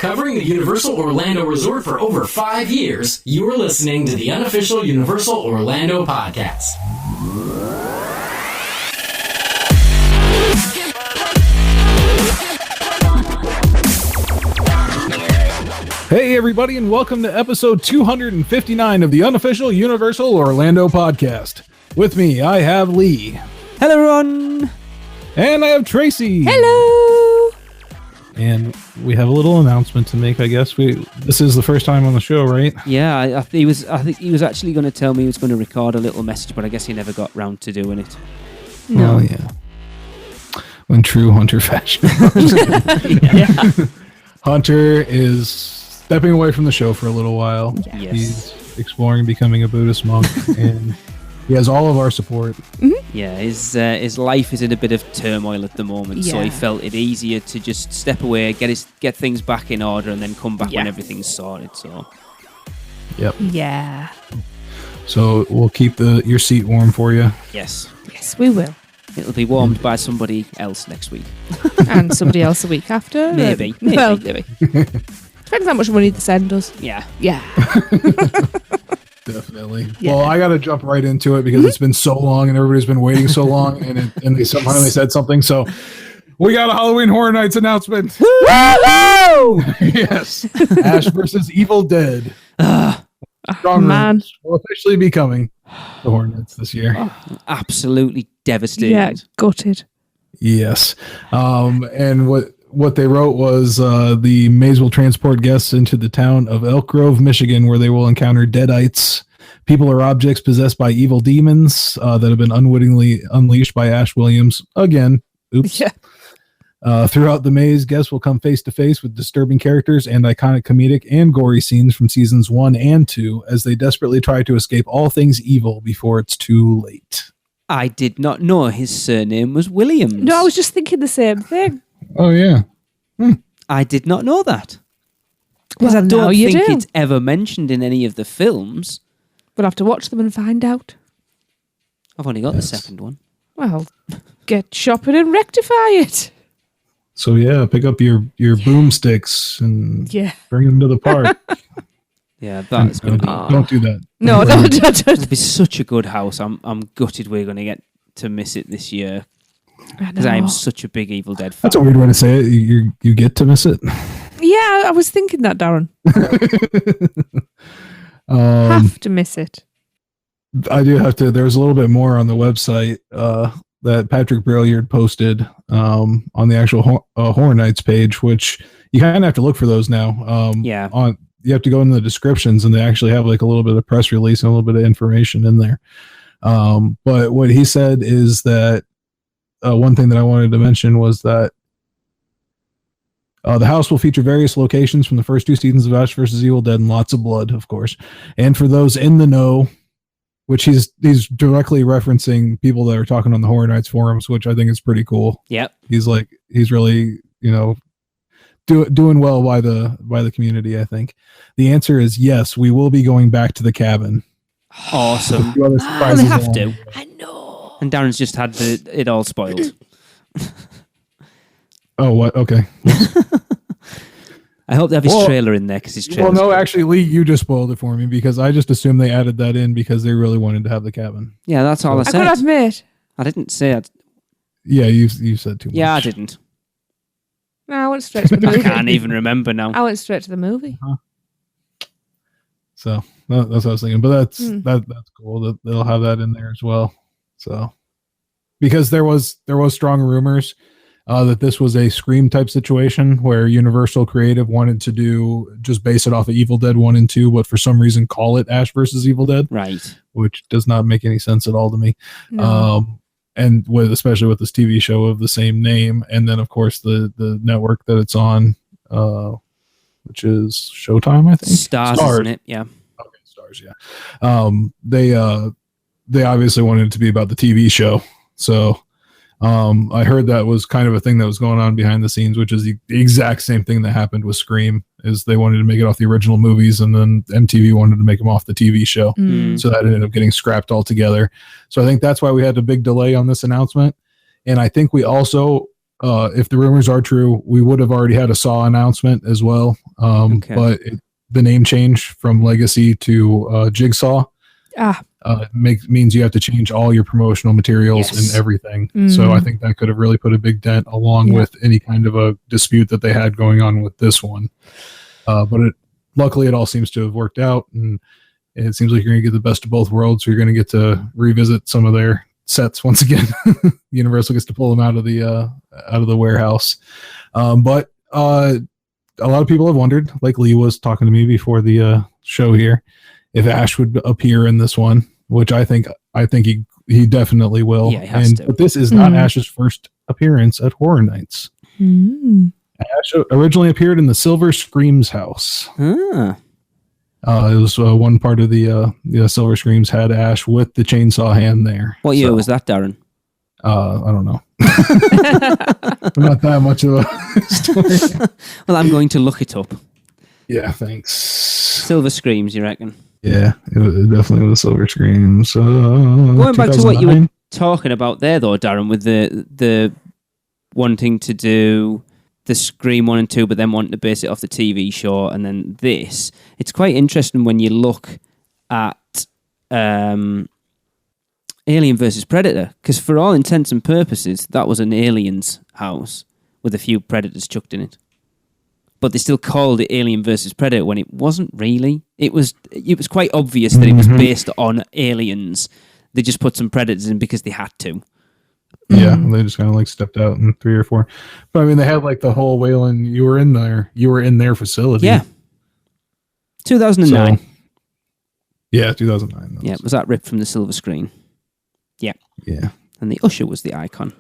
Covering the Universal Orlando Resort for over 5 years, you are listening to the unofficial Universal Orlando podcast. Hey everybody, and welcome to episode 259 of the unofficial Universal Orlando podcast. With me, I have Lee. Hello everyone! And I have Tracy. Hello! And we have a little announcement to make, I guess. This is the first time on the show, right? Yeah, I think he was actually going to tell me he was going to record a little message, but I guess he never got round to doing it. No. Oh, yeah. When true Hunter fashion. Yeah. Hunter is stepping away from the show for a little while. Yes. He's exploring becoming a Buddhist monk, and he has all of our support. Mm-hmm. Yeah, his life is in a bit of turmoil at the moment, so he felt it easier to just step away, get things back in order, and then come back when everything's sorted. So, yep. Yeah. So we'll keep your seat warm for you. Yes. Yes, we will. It'll be warmed by somebody else next week. And somebody else the week after. Maybe. Depends how much money they send us. Yeah. Yeah. Definitely. Yeah. Well, I got to jump right into it because it's been so long and everybody's been waiting so long, and they finally said something. So we got a Halloween Horror Nights announcement. Woohoo! Yes. Ash versus Evil Dead. Strong man. Will officially be coming to Horror Nights this year. Absolutely devastated. Yeah, gutted. Yes. And what they wrote was the maze will transport guests into the town of Elk Grove, Michigan, where they will encounter deadites, people or objects possessed by evil demons that have been unwittingly unleashed by Ash Williams. Again, oops. Yeah. Throughout the maze, guests will come face to face with disturbing characters and iconic comedic and gory scenes from seasons 1 and 2 as they desperately try to escape all things evil before it's too late. I did not know his surname was Williams. No, I was just thinking the same thing. Oh, yeah. I did not know that. Well, Because I don't think do. it's ever mentioned in any of the films. We'll have to watch them and find out. I've only got the second one. Well, get shopping and rectify it. So, yeah, pick up your boomsticks and bring them to the park. Yeah, that's going to be... Don't do that. No, don't. It'll be such a good house. I'm gutted we're going to get to miss it this year. Because I am such a big Evil Dead fan. That's a weird way to say it. You get to miss it. Yeah, I was thinking that, Darren. Have to miss it. I do have to. There's a little bit more on the website that Patrick Brilliard posted on the actual Horror Nights page, which you kind of have to look for those now. You have to go into the descriptions, and they actually have like a little bit of press release and a little bit of information in there. But what he said is that one thing that I wanted to mention was that the house will feature various locations from the first 2 seasons of Ash vs. Evil Dead and lots of blood, of course. And for those in the know, which he's directly referencing people that are talking on the Horror Nights forums, which I think is pretty cool. Yep. He's really, doing well by the community, I think. The answer is yes, we will be going back to the cabin. Awesome. They have to. I know. And Darren's just had it all spoiled. Oh, what? Okay. I hope they have his trailer in there because his trailer. Well, no, actually, Lee, you just spoiled it for me because I just assumed they added that in because they really wanted to have the cabin. Yeah, that's all I said. I could admit. I didn't say it. Yeah, you said too much. Yeah, I didn't. No, I went straight to the movie. I can't even remember now. I went straight to the movie. Uh-huh. So that's what I was thinking. But that's cool that they'll have that in there as well. So because there was strong rumors that this was a Scream type situation where Universal Creative wanted to just base it off of Evil Dead 1 and 2, but for some reason call it Ash versus Evil Dead. Right. Which does not make any sense at all to me. No. And especially with this TV show of the same name, and then of course the network that it's on, which is Showtime, I think. Stars, isn't it? Yeah. Okay, Stars. Yeah. They obviously wanted it to be about the TV show, so I heard that was kind of a thing that was going on behind the scenes, which is the exact same thing that happened with Scream. Is they wanted to make it off the original movies, and then MTV wanted to make them off the TV show. So that ended up getting scrapped altogether. So I think that's why we had a big delay on this announcement. And I think we also if the rumors are true, we would have already had a Saw announcement as well. But the name change from Legacy to Jigsaw means you have to change all your promotional materials and everything. So I think that could have really put a big dent along with any kind of a dispute that they had going on with this one. But luckily it all seems to have worked out, and it seems like you're going to get the best of both worlds. So you're going to get to revisit some of their sets once again. Universal gets to pull them out of the warehouse. But a lot of people have wondered, like Lee was talking to me before the show here, if Ash would appear in this one, which I think he definitely will. Yeah, he has to. But this is not Ash's first appearance at Horror Nights. Ash originally appeared in the Silver Screams house. It was one part of the Silver Screams had Ash with the chainsaw hand there. What year was that, Darren? I don't know. Not that much of a story. Well, I'm going to look it up. Yeah, thanks. Silver Screams, you reckon? Yeah, it definitely was Silver Screams. Going back to what you were talking about there, though, Darren, with the wanting to do the Scream 1 and 2, but then wanting to base it off the TV show, and then this. It's quite interesting when you look at Alien versus Predator, because for all intents and purposes, that was an Aliens house with a few Predators chucked in it. But they still called it Alien versus Predator when it wasn't really. It was quite obvious that it was based on aliens. They just put some Predators in because they had to. Yeah, they just kind of like stepped out in 3 or 4. But I mean, they had like the whole Wayland, you were in their facility. Yeah. 2009. So, yeah, 2009. Yeah, was that ripped from the silver screen? Yeah. Yeah. And the Usher was the icon.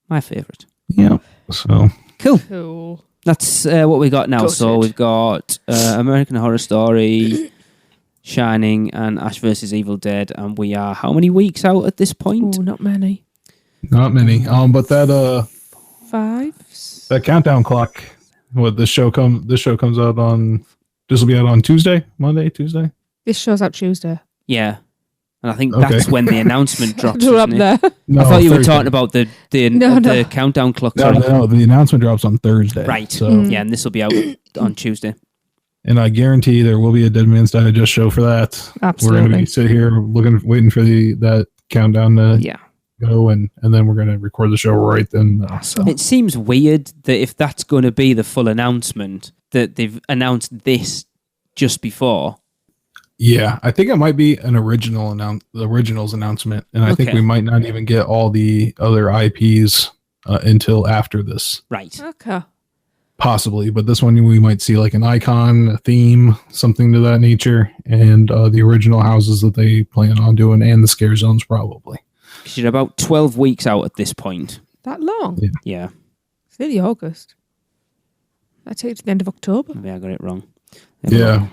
My favourite. Yeah. So. Cool. That's what we got now. Got so it. we've got American Horror Story, Shining, and Ash vs. Evil Dead. And we are how many weeks out at this point? Oh, not many. Not many. But that 5. that countdown clock. What this show comes out on. This will be out on Monday, Tuesday. This show's out Tuesday. Yeah. And I think that's when the announcement drops. We're up isn't there. it? No, I thought you were Thursday. talking about the countdown clock. No, the announcement drops on Thursday. Right. So, Yeah, and this will be out on Tuesday. and I guarantee there will be a Dead Man's Digest show for that. Absolutely. We're going to be sitting here waiting for that countdown to go, and then we're going to record the show right then. So. It seems weird that if that's going to be the full announcement, that they've announced this just before. Yeah, I think it might be an originals announcement, and I think we might not even get all the other IPs until after this. Right. Okay. Possibly, but this one we might see like an icon, a theme, something to that nature, and the original houses that they plan on doing, and the scare zones probably. Because you're about 12 weeks out at this point. That long? Yeah. It's nearly August. That takes to the end of October. Maybe I got it wrong. Yeah.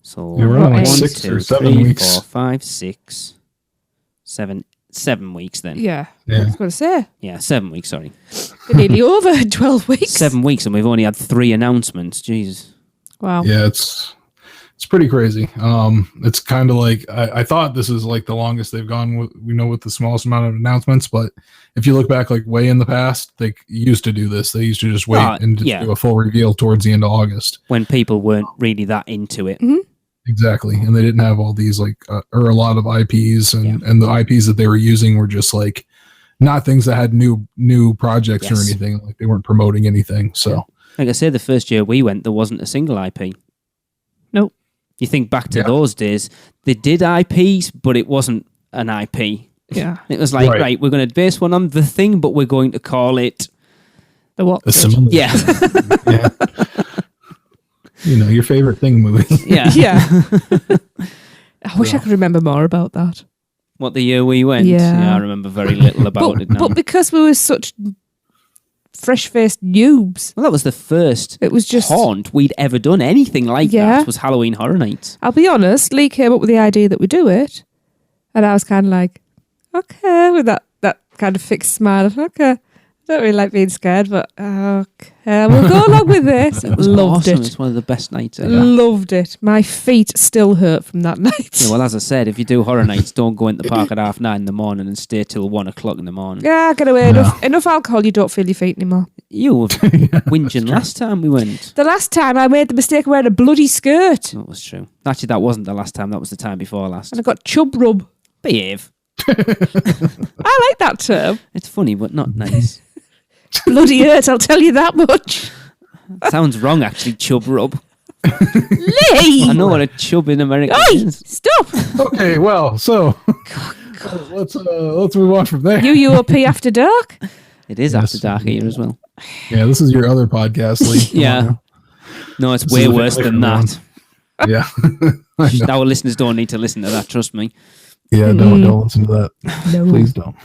So We're on like 1, 6 or 2, 7 3, weeks. 4, 5, 6, 7 weeks then. Yeah. Yeah. I was going to say. Yeah, 7 weeks, sorry. They're nearly over 12 weeks. 7 weeks and we've only had 3 announcements. Jesus. Wow. Yeah, it's pretty crazy. It's kind of like I thought this is like the longest they've gone with the smallest amount of announcements, but if you look back like way in the past, they used to do this. They used to just wait and do a full reveal towards the end of August when people weren't really that into it. Mm-hmm. Exactly, and they didn't have all these like or a lot of IPs, and the IPs that they were using were just like not things that had new projects or anything. Like they weren't promoting anything. So, like I said, the first year we went, there wasn't a single IP. Nope. You think back to those days, they did IPs, but it wasn't an IP. Yeah. It was like, right, we're going to base one on The Thing, but we're going to call it The what? a similar. Yeah. Yeah. Your favorite Thing movie. Yeah. Yeah. I wish I could remember more about that. What, the year we went? Yeah. I remember very little about it now. But because we were such fresh-faced noobs. Well, that was the first haunt we'd ever done anything like that, was Halloween Horror Nights. I'll be honest, Lee came up with the idea that we do it, and I was kind of like, okay, with that kind of fixed smile of, okay, Don't really like being scared, but okay, we'll go along with this. It was Loved awesome. it. It's one of the best nights ever. Loved it. My feet still hurt from that night. Yeah, well, as I said, if you do horror nights, don't go into the park at 9:30 in the morning and stay till 1 o'clock in the morning. Yeah, get away. Enough alcohol, you don't feel your feet anymore. You were whinging last time we went. The last time I made the mistake of wearing a bloody skirt. That was true. Actually, that wasn't the last time. That was the time before last. And I got chub rub. Behave. I like that term. It's funny, but not nice. Bloody hurt, I'll tell you that much. Sounds wrong, actually, chub rub. Lee! I know what a chub in America Oi! is. Stop! Okay, well, so let's move on from there. UUOP After Dark? It is Yes. after dark here as well. Yeah, this is your other podcast, Lee. Yeah. No, it's This way is a worse bit than different that. Yeah. I know. Our listeners don't need to listen to that, trust me. Yeah, don't listen to that. No. Please don't.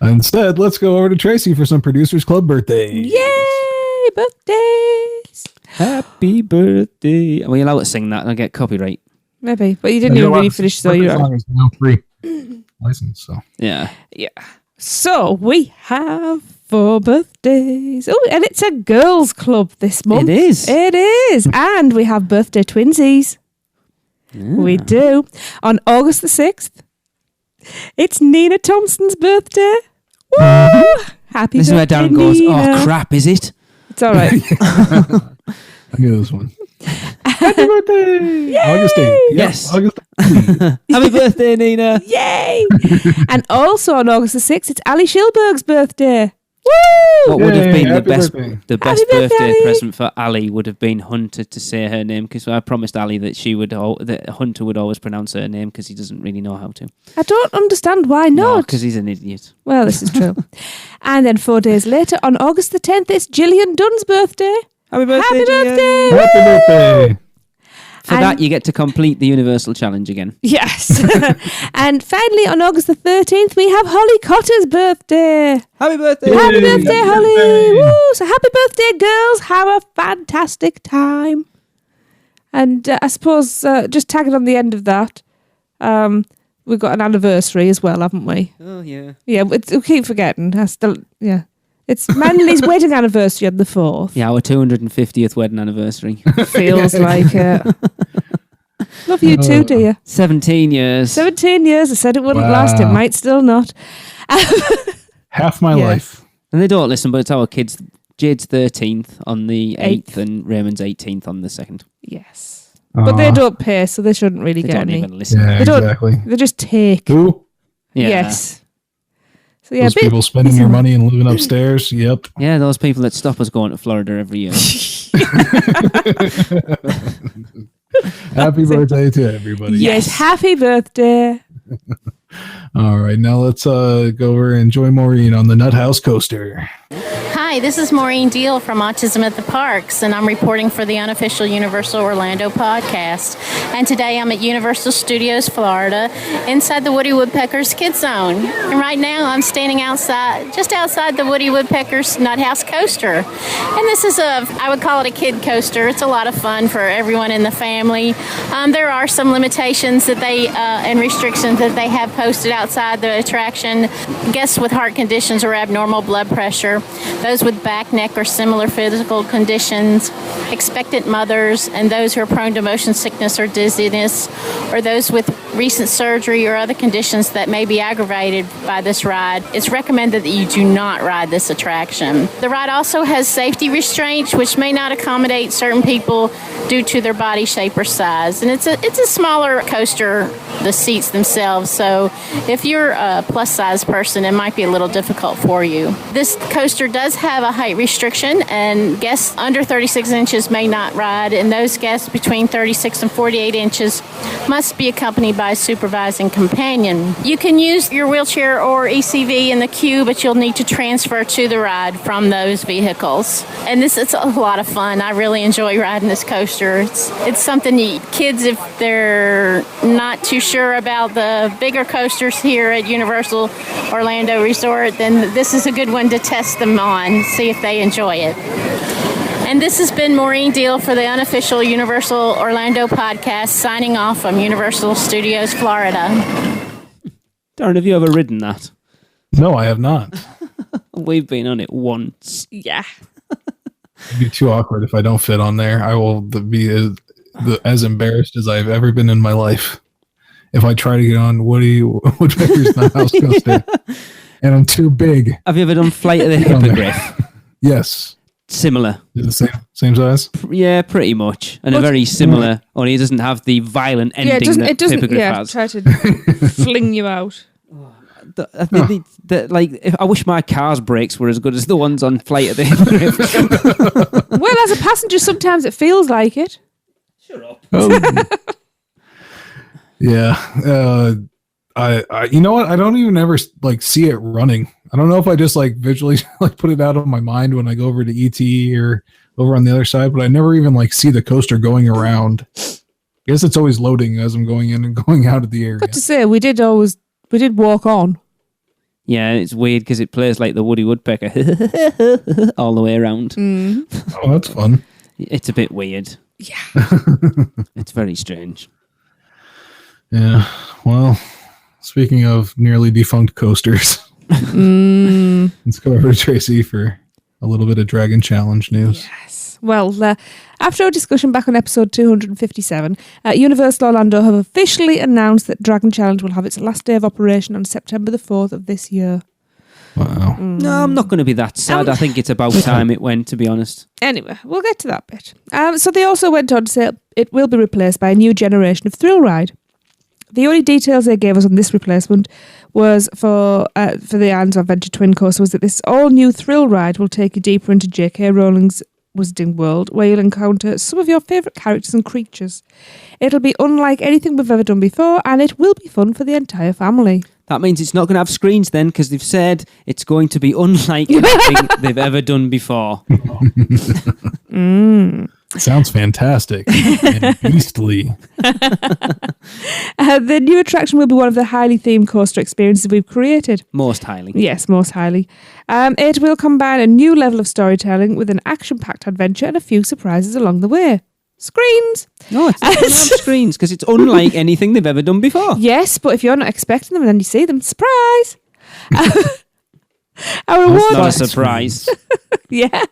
Instead, let's go over to Tracy for some Producers Club birthday. Yay! Birthdays! Happy birthday. Are we allowed to sing that? I'll get copyright. Maybe, but you didn't even really finish, so you're song is now free license. So Yeah. Yeah. So we have 4 birthdays. Oh, and it's a girls' club this month. It is. It is. And we have birthday twinsies. We do. On August the 6th, it's Nina Thompson's birthday. Woo! Happy This is birthday, where Darren goes, Nina. oh crap, is it? It's all right. I knew this one. Happy birthday! August 8th. Yep, Yes. August 8th. Happy birthday, Nina. Yay! And also on August the 6th, it's Ali Schilberg's birthday. Woo! What would have Yay, been the happy best birthday. birthday birthday, Ali. present for Ali would have been Hunter to say her name, because I promised Ali that that Hunter would always pronounce her name because he doesn't really know how to. I don't understand why not. because he's an idiot. Well, this is true. And then 4 days later, on August the 10th, it's Gillian Dunn's birthday. Happy birthday! Happy birthday! Happy birthday! For And- that, you get to complete the Universal Challenge again. Yes. And finally, on August the 13th, we have Holly Cotter's birthday. Happy birthday! Happy Yay, birthday, happy Holly! birthday. Woo! So happy birthday, girls. Have a fantastic time. And I suppose just tagging on the end of that, we've got an anniversary as well, haven't we? Oh, yeah. Yeah, we keep forgetting. Yeah. It's Manly's wedding anniversary on the 4th. Yeah, our 250th wedding anniversary. Feels like it. Love you too, dear. 17 years. 17 years. I said it wouldn't Wow. last. It might still not. Half my Yeah. life. And they don't listen, but it's our kids. Jade's 13th on the 8th, 8th. and Raymond's 18th on the 2nd. Yes. But they Aw. don't pay, so they shouldn't really They get don't any. even listen. Yeah, They don't- exactly. They just take. Who? Yeah. Yes. So yeah, Those people spending your money and living upstairs. Yep. Yeah, those people that stop us going to Florida every year. Happy birthday to everybody. Yes, happy birthday. All right, now let's go over and join Maureen on the Nuthouse Coaster. Hi, this is Maureen Deal from Autism at the Parks, and I'm reporting for the unofficial Universal Orlando podcast. And today I'm at Universal Studios, Florida, inside the Woody Woodpecker's Kids Zone. And right now I'm standing outside, just outside the Woody Woodpecker's Nuthouse Coaster. And this is I would call it a kid coaster. It's a lot of fun for everyone in the family. There are some limitations that and restrictions that they have posted outside the attraction. Guests with heart conditions or abnormal blood pressure, those with back, neck, or similar physical conditions, expectant mothers, and those who are prone to motion sickness or dizziness, or those with recent surgery or other conditions that may be aggravated by this ride. It's recommended that you do not ride this attraction. The ride also has safety restraints, which may not accommodate certain people due to their body shape or size. And it's a smaller coaster, the seats themselves, so if you're a plus-size person, it might be a little difficult for you. This coaster does have a height restriction, and guests under 36 inches may not ride, and those guests between 36 and 48 inches must be accompanied by a supervising companion. You can use your wheelchair or ECV in the queue, but you'll need to transfer to the ride from those vehicles. And it's a lot of fun. I really enjoy riding this coaster. It's something kids, if they're not too sure about the bigger coasters here at Universal Orlando Resort, then this is a good one to test them on, see if they enjoy it. And this has been Maureen Deal for the unofficial Universal Orlando podcast, signing off from Universal Studios, Florida. Darren, have you ever ridden that? No, I have not. We've been on it once. Yeah. It'd be too awkward if I don't fit on there. I will be as embarrassed as I've ever been in my life if I try to get on Woody Woodpecker's Nuthouse Coaster and I'm too big. Have you ever done Flight of the Hippogriff? Yes. Similar. Is it the same size? Yeah, pretty much. And a very similar, only it doesn't have the violent ending it doesn't Hippogriff has. try to fling you out. I think I wish my car's brakes were as good as the ones on Flight of the Hippogriff. Well, as a passenger, sometimes it feels like it. Shut up. Yeah. I you know what? I don't even ever like see it running. I don't know if I just like visually like put it out of my mind when I go over to ET or over on the other side, but I never even like see the coaster going around. I guess it's always loading as I'm going in and going out of the area. Got to say, we did walk on. Yeah, it's weird because it plays like the Woody Woodpecker all the way around. Oh, that's fun. It's a bit weird. Yeah. It's very strange. Yeah. Well, speaking of nearly defunct coasters, let's go over to Tracy for a little bit of Dragon Challenge news. Yes. Well, after our discussion back on episode 257, Universal Orlando have officially announced that Dragon Challenge will have its last day of operation on September the 4th of this year. Wow. No, I'm not going to be that sad. I think it's about time it went, to be honest. Anyway, we'll get to that bit. So they also went on to say it will be replaced by a new generation of thrill ride. The only details they gave us on this replacement was for the Islands of Adventure Twin Coaster was that this all-new thrill ride will take you deeper into J.K. Rowling's Wizarding World, where you'll encounter some of your favourite characters and creatures. It'll be unlike anything we've ever done before, and it will be fun for the entire family. That means it's not going to have screens then, because they've said it's going to be unlike anything they've ever done before. Sounds fantastic and beastly. The new attraction will be one of the highly themed coaster experiences we've created. Most highly. Yes, most highly. It will combine a new level of storytelling with an action-packed adventure and a few surprises along the way. Screens! No, it's not going to have screens because it's unlike anything they've ever done before. Yes, but if you're not expecting them and then you see them, surprise! Our That's award... not a surprise. Yeah.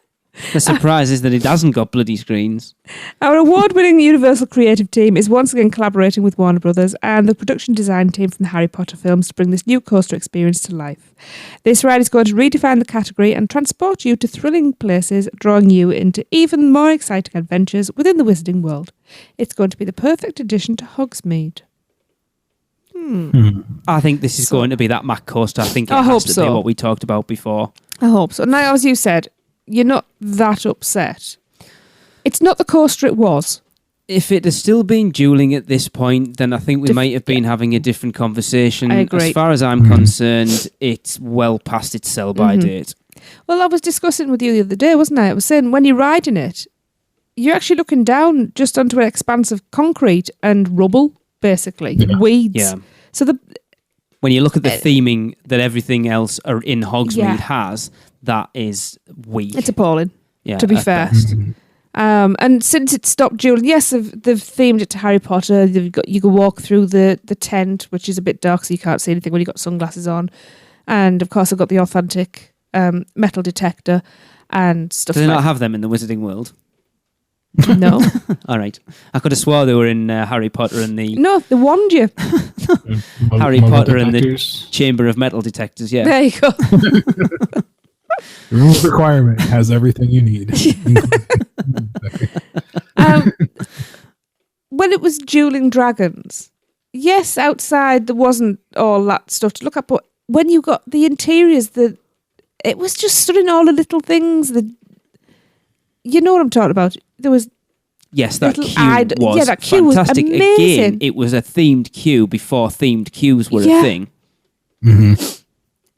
The surprise is that it hasn't got bloody screens. Our award-winning Universal creative team is once again collaborating with Warner Brothers and the production design team from the Harry Potter films to bring this new coaster experience to life. This ride is going to redefine the category and transport you to thrilling places, drawing you into even more exciting adventures within the Wizarding World. It's going to be the perfect addition to Hogsmeade. I think this is going to be that Mac coaster. I think it I has hope to be so. what we talked about before. I hope so. Now, as you said, you're not that upset. It's not the coaster it was. If it has still been dueling at this point, then I think we might have been having a different conversation. I agree. As far as I'm concerned, it's well past its sell-by date. Well, I was discussing with you the other day, wasn't I? I was saying when you're riding it, you're actually looking down just onto an expanse of concrete and rubble, basically, weeds. Yeah. So When you look at the theming that everything else in Hogsmeade has, that is weak. it's appalling, to be at fair. best. And since it stopped dueling, yes, they've themed it to Harry Potter. You can walk through the tent, which is a bit dark, so you can't see anything when you've got sunglasses on. And of course, I've got the authentic metal detector and stuff. Do they not have them in the Wizarding World? No. All right. I could have swore they were in Harry Potter and the No, they warned you. Harry Potter and the detectors. Chamber of Metal Detectors. Yeah. There you go. The rules requirement has everything you need. When it was dueling dragons, yes, outside there wasn't all that stuff to look at, but when you got the interiors, it was just stunning. All the little things. You know what I'm talking about. There was Yes, that little queue was that queue was fantastic. amazing. Again, it was a themed queue before themed queues were Yeah. a thing.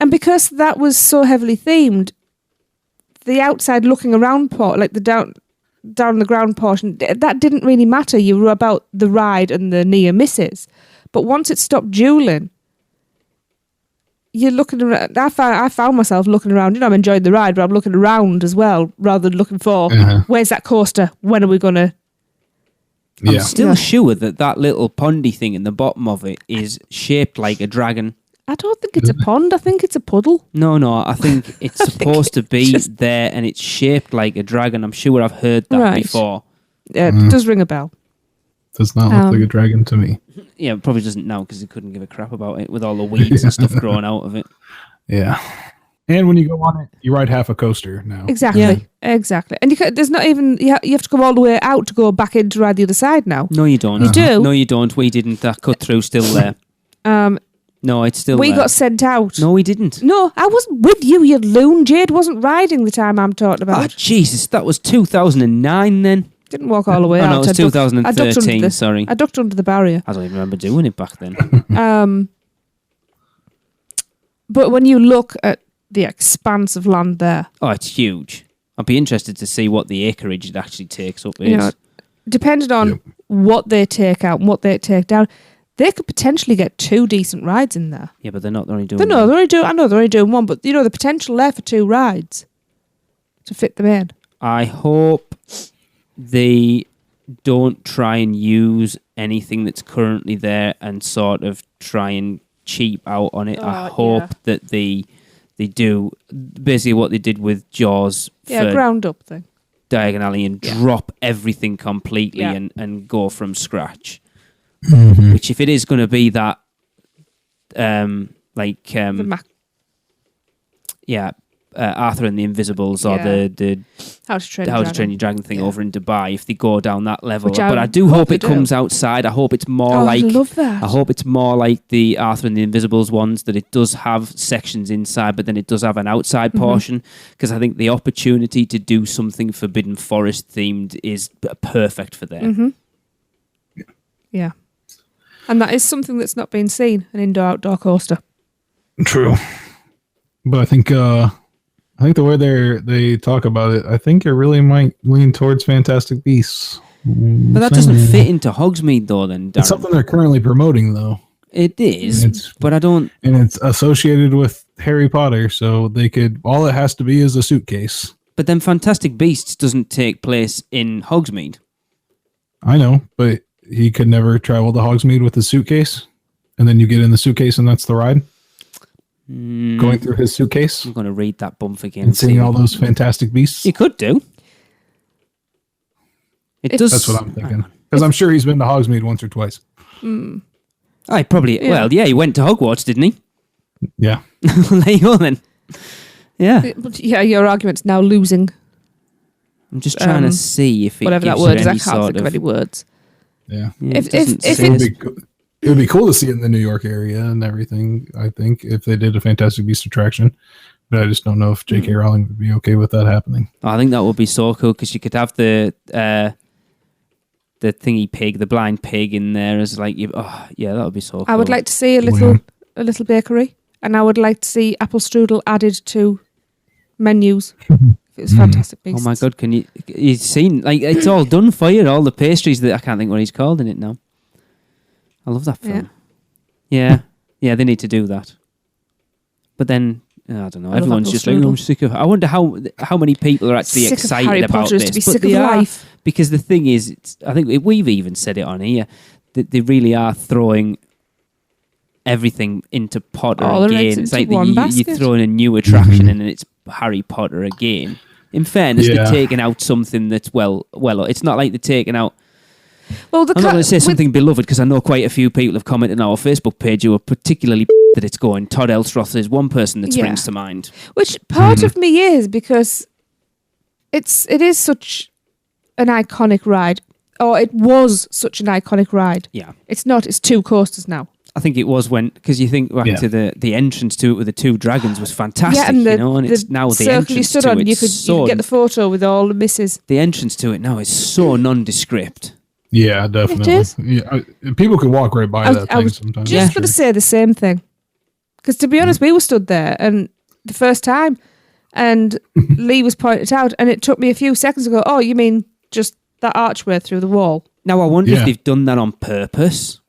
And because that was so heavily themed, the outside looking around part, like the down the ground portion, that didn't really matter. You were about the ride and the near misses. But once it stopped dueling, you're looking around. I found myself looking around. You know, I'm enjoying the ride, but I'm looking around as well, rather than looking for where's that coaster? When are we gonna? I'm still sure that little pondy thing in the bottom of it is shaped like a dragon. I don't think it's a pond. I think it's a puddle. No, I think it's supposed to be there, and it's shaped like a dragon. I'm sure I've heard that before. Yeah, it does ring a bell. Does not look like a dragon to me. Yeah, it probably doesn't now because he couldn't give a crap about it with all the weeds and stuff growing out of it. Yeah. And when you go on it, you ride half a coaster now. Exactly. And there's not even, you have to go all the way out to go back in to ride the other side now. No, you don't. You do? No, you don't. We didn't. That cut through still there. No, it's still We there. got sent out. No, we didn't. No, I wasn't with you, you loon. Jade wasn't riding the time I'm talking about. Oh, Jesus. That was 2009 then. Didn't walk all the way out. No, it was 2013, sorry. I ducked under the barrier. I don't even remember doing it back then. But when you look at the expanse of land there, Oh, it's huge. I'd be interested to see what the acreage it actually takes up is. you know, depending on what they take out and what they take down, they could potentially get 2 decent rides in there. Yeah, but they're not only doing I know they're only doing one, but the potential there for 2 rides to fit them in. I hope they don't try and use anything that's currently there and sort of try and cheap out on it. I hope that they do basically what they did with Jaws for ground up thing. Diagonally and drop everything completely and go from scratch. Mm-hmm. Which if it is going to be that Arthur and the Invisibles or the How to Train Your Dragon thing over in Dubai, if they go down that level. Which But I do hope it comes outside. I hope it's more like I love that. I hope it's more like the Arthur and the Invisibles ones, that it does have sections inside, but then it does have an outside portion, because I think the opportunity to do something Forbidden Forest themed is perfect for there. Yeah. And that is something that's not been seen, an indoor-outdoor coaster. True. But I think the way they talk about it, I think it really might lean towards Fantastic Beasts. But that doesn't fit into Hogsmeade, though, then, Darren. It's something they're currently promoting, though. It is, but I don't... And it's associated with Harry Potter, so they could... All it has to be is a suitcase. But then Fantastic Beasts doesn't take place in Hogsmeade. I know, but he could never travel to Hogsmeade with his suitcase, and then you get in the suitcase and that's the ride? Going through his suitcase? I'm going to read that bump again. And seeing all those Fantastic Beasts? You could do. That's what I'm thinking. Because I'm sure he's been to Hogsmeade once or twice. I probably... Yeah. Well, yeah, he went to Hogwarts, didn't he? Yeah. There you go, then. Yeah. But yeah, your argument's now losing. I'm just trying to see if it whatever that gives word is. you I any can't sort think of any words. Yeah. If It would be cool to see it in the New York area and everything, I think, if they did a Fantastic Beast attraction. But I just don't know if J.K. Rowling would be okay with that happening. I think that would be so cool, because you could have the thingy pig, the blind pig in there as like... that would be so cool. I would like to see a little bakery, and I would like to see apple strudel added to menus. If it was Fantastic Beasts. Oh my God, can you've seen, like, it's all done for you, all the pastries that I can't think what he's called in it now. I love that film. Yeah, they need to do that. But then, I don't know, everyone's just like, I'm sick of... I wonder how many people are actually sick excited of Harry about Potter this. to be sick of life. Because the thing is, I think we've even said it on here, that they really are throwing everything into Potter again. It's like you throw in a new attraction and it's Harry Potter again. In fairness, they're taking out something that's well, it's not like they're taking out... Well, I'm not going to say something beloved, because I know quite a few people have commented on our Facebook page who are particularly that it's going. Todd Elsroth is one person that springs to mind. Which part of me is, because it is such an iconic ride, or it was such an iconic ride. Yeah. It's not, it's 2 coasters now. I think it was because you think back to the entrance to it with the 2 dragons was fantastic, and and it's now the circle entrance you stood to on, it. you could get the photo with all the misses. The entrance to it now is so nondescript. Yeah, definitely. It is. Yeah, people could walk right by that thing sometimes. Just going to say the same thing. Because to be honest, we were stood there and the first time, and Lee was pointed out, and it took me a few seconds to go, oh, you mean just that archway through the wall? Now, I wonder if they've done that on purpose.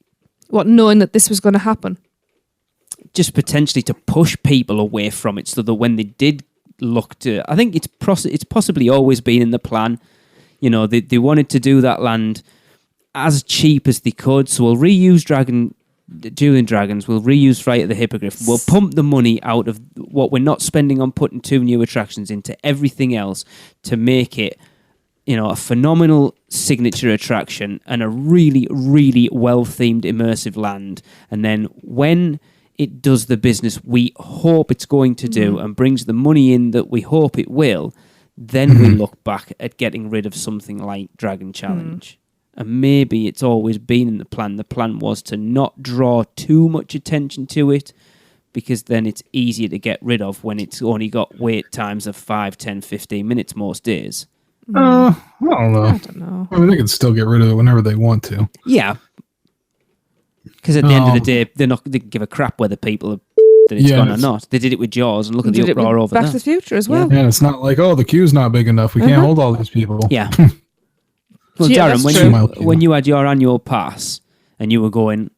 What, knowing that this was going to happen? Just potentially to push people away from it, so that when they did look to... I think it's possibly always been in the plan. You know, they wanted to do that land as cheap as they could, so we'll reuse dueling dragons. We'll reuse Fright of the Hippogriff. We'll pump the money out of what we're not spending on putting 2 new attractions into everything else to make it, a phenomenal signature attraction and a really, really well-themed immersive land. And then when it does the business we hope it's going to do and brings the money in that we hope it will, then we look back at getting rid of something like Dragon Challenge. And maybe it's always been in the plan. The plan was to not draw too much attention to it, because then it's easier to get rid of when it's only got wait times of 5, 10, 15 minutes most days. I don't know. I mean, they can still get rid of it whenever they want to. Yeah. Because at the end of the day, they give a crap whether people are that it's gone or not. They did it with Jaws, and look at the uproar over Back that. to the Future as well. Yeah, it's not like, the queue's not big enough. We can't hold all these people. Yeah. Well, Yeah, Darren, when you had your annual pass and you were going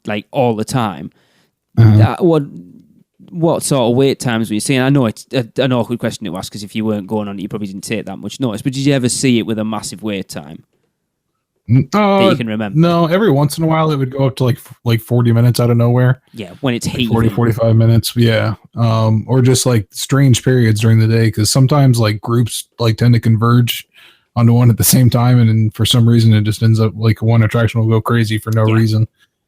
like all the time, what sort of wait times were you seeing? I know it's an awkward question to ask, because if you weren't going on it, you probably didn't take that much notice. But did you ever see it with a massive wait time that you can remember? No, every once in a while it would go up to like 40 minutes out of nowhere. Yeah, when it's heaving. 40, 45 minutes, yeah. Or just like strange periods during the day, because sometimes like groups like tend to converge onto one at the same time, and then for some reason it just ends up like one attraction will go crazy for no reason.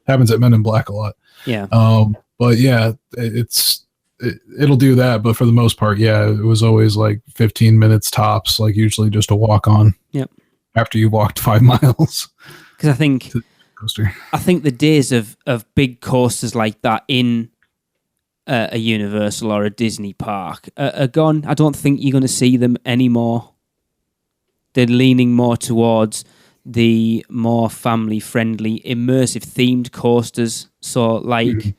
Happens at Men in Black a lot. Yeah. But yeah, it'll do that. But for the most part, yeah, it was always like 15 minutes tops, like usually just a walk on. Yep. After you walked 5 miles. Because I think the days of big coasters like that in a Universal or a Disney park are gone. I don't think you're going to see them anymore. They're leaning more towards the more family-friendly, immersive themed coasters. So like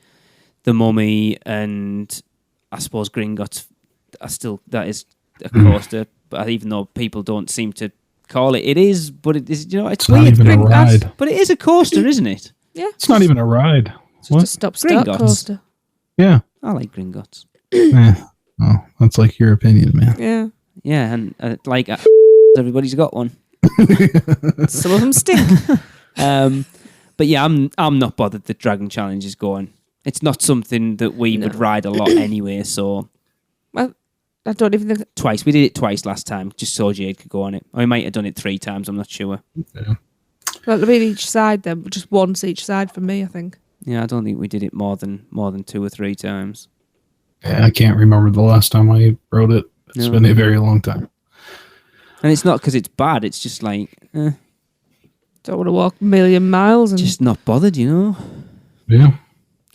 the Mummy and I suppose Gringotts that is a coaster, but even though people don't seem to call it is, but it is, it's not weird. even a ride. But it is a coaster, isn't it? Yeah. It's not even a ride. It's just a stop-start Gringotts. coaster. Yeah. I like Gringotts. Oh, that's like your opinion, man. Yeah. Yeah, and everybody's got one. Some of them stink. But yeah, I'm not bothered that Dragon Challenge is going. It's not something that we would ride a lot anyway, so... Well, I don't even think... Twice. We did it twice last time, just so Jade could go on it. Or we might have done it 3 times, I'm not sure. Yeah. Well, it'll be each side then, but just once each side for me, I think. Yeah, I don't think we did it more than 2 or 3 times. Yeah, I can't remember the last time I rode it. It's been a very long time. And it's not because it's bad, it's just like... Don't want to walk a million miles. And just not bothered, Yeah.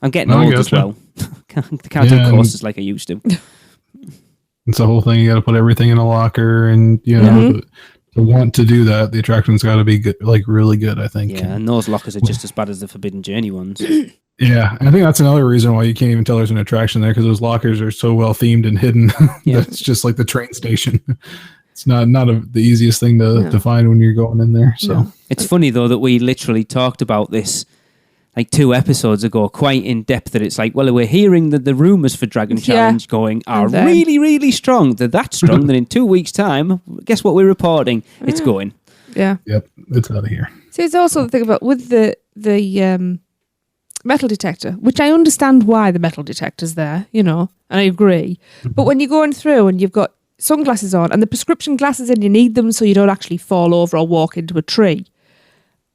I'm getting old as well. Can't do courses like I used to. It's the whole thing. You got to put everything in a locker, and to want to do that, the attraction's got to be good, like really good, I think. Yeah, and those lockers are just as bad as the Forbidden Journey ones. Yeah, I think that's another reason why you can't even tell there's an attraction there, because those lockers are so well themed and hidden that it's just like the train station. It's not the easiest thing to find when you're going in there. So it's funny though that we literally talked about this like 2 episodes ago, quite in depth. That it's like, well, we're hearing that the rumors for Dragon Challenge going are really, really strong. They're that strong that in 2 weeks' time, guess what we're reporting? It's going. Yeah. Yep, it's out of here. See, it's also the thing about with the metal detector, which I understand why the metal detector's there, and I agree. But when you're going through and you've got sunglasses on and the prescription glasses and you need them so you don't actually fall over or walk into a tree,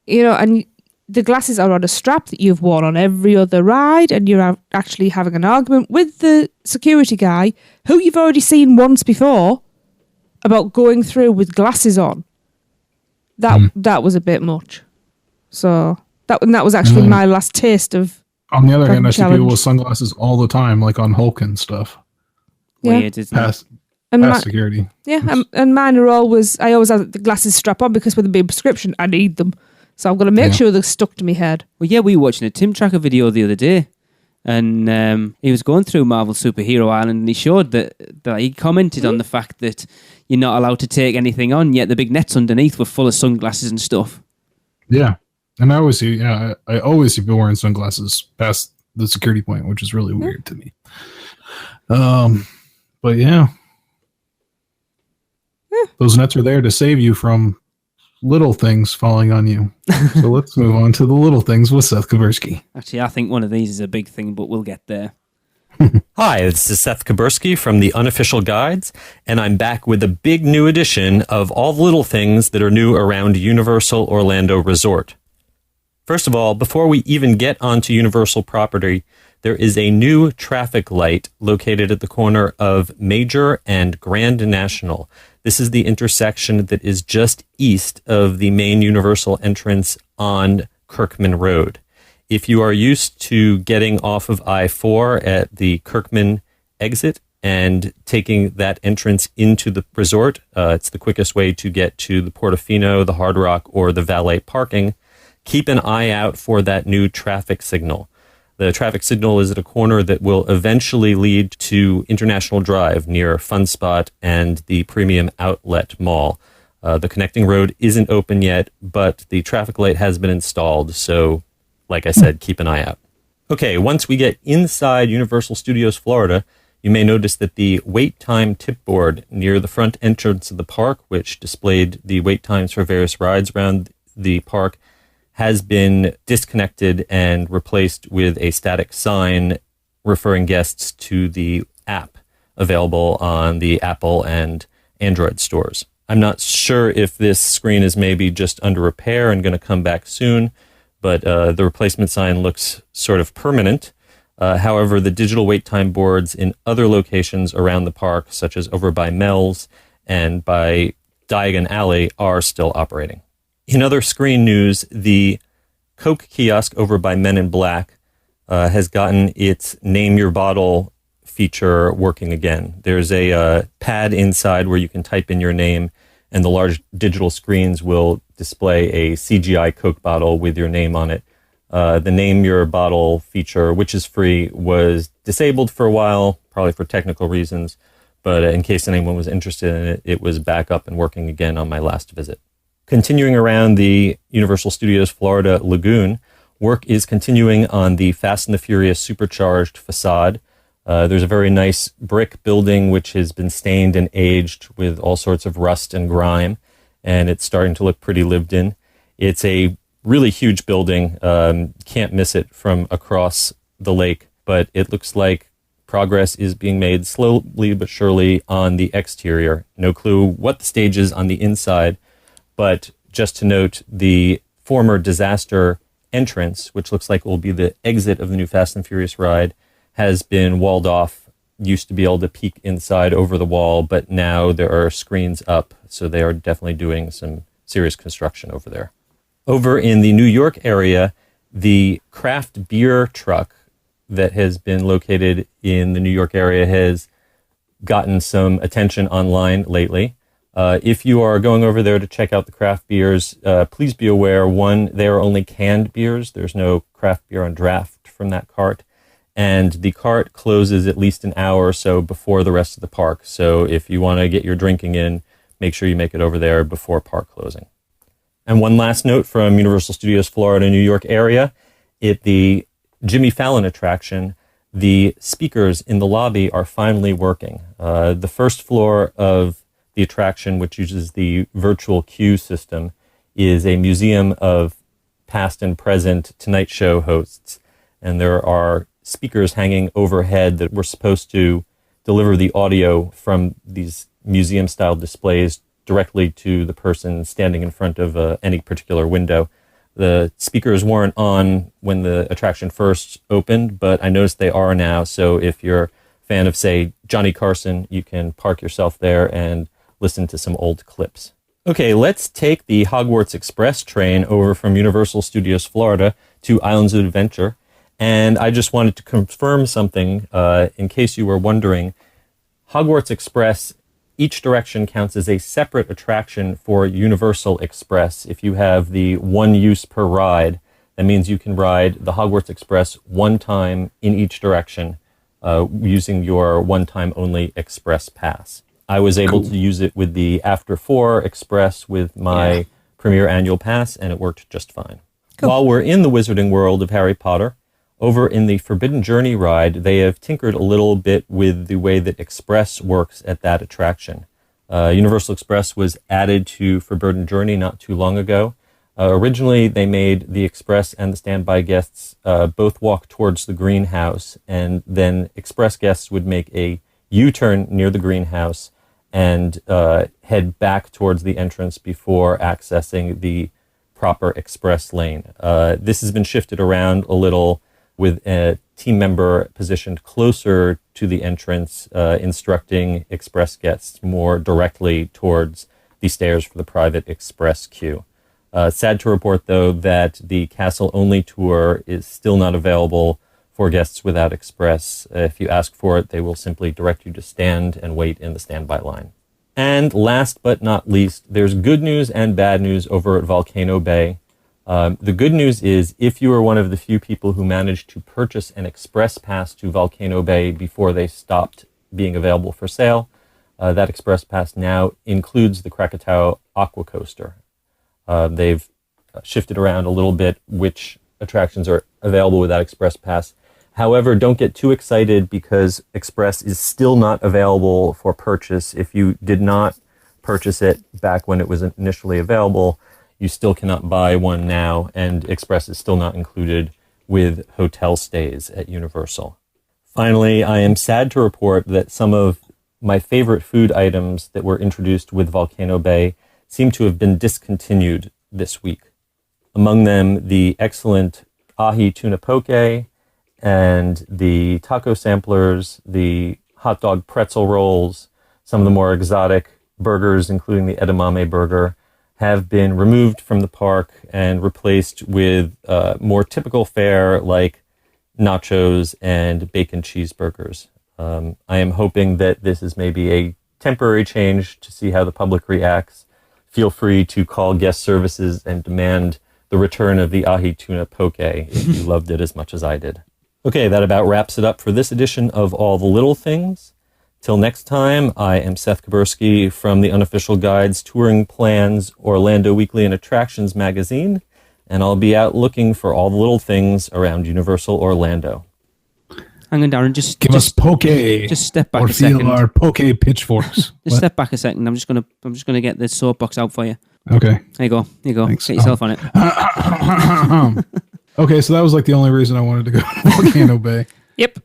and the glasses are on a strap that you've worn on every other ride, and you're actually having an argument with the security guy who you've already seen once before about going through with glasses on. That was a bit much. So that was actually my last taste of. On the other hand, I see people with sunglasses all the time, like on Hulk and stuff. Weird, isn't it? Past security. Yeah, and mine are always. I always have the glasses strap on because with them being prescription, I need them. So I'm going to make sure they're stuck to my head. Well, yeah, we were watching a Tim Tracker video the other day, and he was going through Marvel Superhero Island, and he showed that he commented on the fact that you're not allowed to take anything on, yet the big nets underneath were full of sunglasses and stuff. Yeah, and I always see, I always see people wearing sunglasses past the security point, which is really weird to me. But those nets are there to save you from little things falling on you. So let's move on to the little things with Seth Kaversky. Actually, I think one of these is a big thing, but we'll get there. Hi, this is Seth Kabursky from the Unofficial Guides, and I'm back with a big new edition of all the little things that are new around Universal Orlando Resort. First of all, before we even get onto Universal property, there is a new traffic light located at the corner of Major and Grand National. This is the intersection that is just east of the main Universal entrance on Kirkman Road. If you are used to getting off of I-4 at the Kirkman exit and taking that entrance into the resort, it's the quickest way to get to the Portofino, the Hard Rock, or the valet parking. Keep an eye out for that new traffic signal. The traffic signal is at a corner that will eventually lead to International Drive near Fun Spot and the Premium Outlet Mall. The connecting road isn't open yet, but the traffic light has been installed, so like I said, keep an eye out. Okay, once we get inside Universal Studios Florida, you may notice that the wait time tip board near the front entrance of the park, which displayed the wait times for various rides around the park, has been disconnected and replaced with a static sign referring guests to the app available on the Apple and Android stores. I'm not sure if this screen is maybe just under repair and going to come back soon, but the replacement sign looks sort of permanent. However, the digital wait time boards in other locations around the park, such as over by Mel's and by Diagon Alley, are still operating. In other screen news, the Coke kiosk over by Men in Black has gotten its Name Your Bottle feature working again. There's a pad inside where you can type in your name, and the large digital screens will display a CGI Coke bottle with your name on it. The Name Your Bottle feature, which is free, was disabled for a while, probably for technical reasons, but in case anyone was interested in it, it was back up and working again on my last visit. Continuing around the Universal Studios Florida Lagoon, work is continuing on the Fast and the Furious supercharged facade. There's a very nice brick building which has been stained and aged with all sorts of rust and grime, and it's starting to look pretty lived in. It's a really huge building. Can't miss it from across the lake, but it looks like progress is being made slowly but surely on the exterior. No clue what the stage is on the inside, but just to note, the former disaster entrance, which looks like it will be the exit of the new Fast and Furious ride, has been walled off. Used to be able to peek inside over the wall, but now there are screens up, so they are definitely doing some serious construction over there. Over in the New York area, the craft beer truck that has been located in the New York area has gotten some attention online lately. If you are going over there to check out the craft beers, please be aware, one, they are only canned beers. There's no craft beer on draft from that cart. And the cart closes at least an hour or so before the rest of the park. So if you want to get your drinking in, make sure you make it over there before park closing. And one last note from Universal Studios Florida, New York area, at the Jimmy Fallon attraction, the speakers in the lobby are finally working. The first floor of the attraction, which uses the virtual queue system, is a museum of past and present Tonight Show hosts. And there are speakers hanging overhead that were supposed to deliver the audio from these museum-style displays directly to the person standing in front of any particular window. The speakers weren't on when the attraction first opened, but I noticed they are now. So if you're a fan of, say, Johnny Carson, you can park yourself there and listen to some old clips. Okay, let's take the Hogwarts Express train over from Universal Studios Florida to Islands of Adventure. And I just wanted to confirm something in case you were wondering. Hogwarts Express, each direction counts as a separate attraction for Universal Express. If you have the one use per ride, that means you can ride the Hogwarts Express one time in each direction using your one-time only Express Pass. I was able to use it with the After 4 Express with my Premier Annual Pass, and it worked just fine. Cool. While we're in the Wizarding World of Harry Potter, over in the Forbidden Journey ride, they have tinkered a little bit with the way that Express works at that attraction. Universal Express was added to Forbidden Journey not too long ago. Originally, they made the Express and the standby guests both walk towards the greenhouse, and then Express guests would make a U-turn near the greenhouse and head back towards the entrance before accessing the proper Express lane. This has been shifted around a little with a team member positioned closer to the entrance, instructing Express guests more directly towards the stairs for the private Express queue. Sad to report, though, that the castle-only tour is still not available for guests without Express. If you ask for it, they will simply direct you to stand and wait in the standby line. And last but not least, there's good news and bad news over at Volcano Bay. The good news is if you are one of the few people who managed to purchase an Express pass to Volcano Bay before they stopped being available for sale, that Express pass now includes the Krakatoa Aqua Coaster. They've shifted around a little bit which attractions are available with that Express pass. However, don't get too excited because Express is still not available for purchase. If you did not purchase it back when it was initially available, you still cannot buy one now, and Express is still not included with hotel stays at Universal. Finally, I am sad to report that some of my favorite food items that were introduced with Volcano Bay seem to have been discontinued this week. Among them, the excellent ahi tuna poke, and the taco samplers, the hot dog pretzel rolls, some of the more exotic burgers, including the edamame burger, have been removed from the park and replaced with more typical fare like nachos and bacon cheeseburgers. I am hoping that this is maybe a temporary change to see how the public reacts. Feel free to call guest services and demand the return of the ahi tuna poke if you loved it as much as I did. Okay, that about wraps it up for this edition of All the Little Things. Till next time, I am Seth Kabursky from the Unofficial Guides, Touring Plans, Orlando Weekly and Attractions magazine, and I'll be out looking for all the little things around Universal Orlando. Hang on, Darren. Give us poke. Just step back or a second. feel our poke pitchforks. Just step back a second. I'm just gonna get the soapbox out for you. Okay. There you go. Thanks. Get yourself on it. Okay, so that was like the only reason I wanted to go to Volcano Bay. Yep.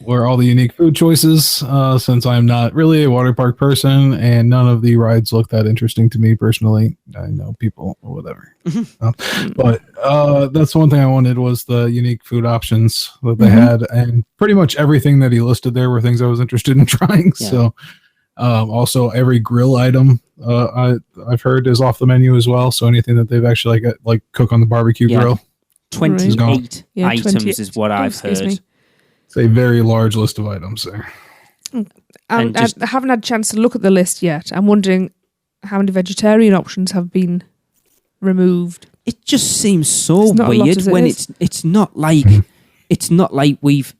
Where all the unique food choices, since I'm not really a water park person and none of the rides look that interesting to me personally. I know people or whatever. But that's one thing I wanted was the unique food options that they had. And pretty much everything that he listed there were things I was interested in trying. Yeah. So also every grill item I've heard is off the menu as well. So anything that they've actually like cook on the barbecue grill. 28 items is what I've heard. It's a very large list of items there. I haven't had a chance to look at the list yet. I'm wondering how many vegetarian options have been removed. It just seems so weird when it's not like we've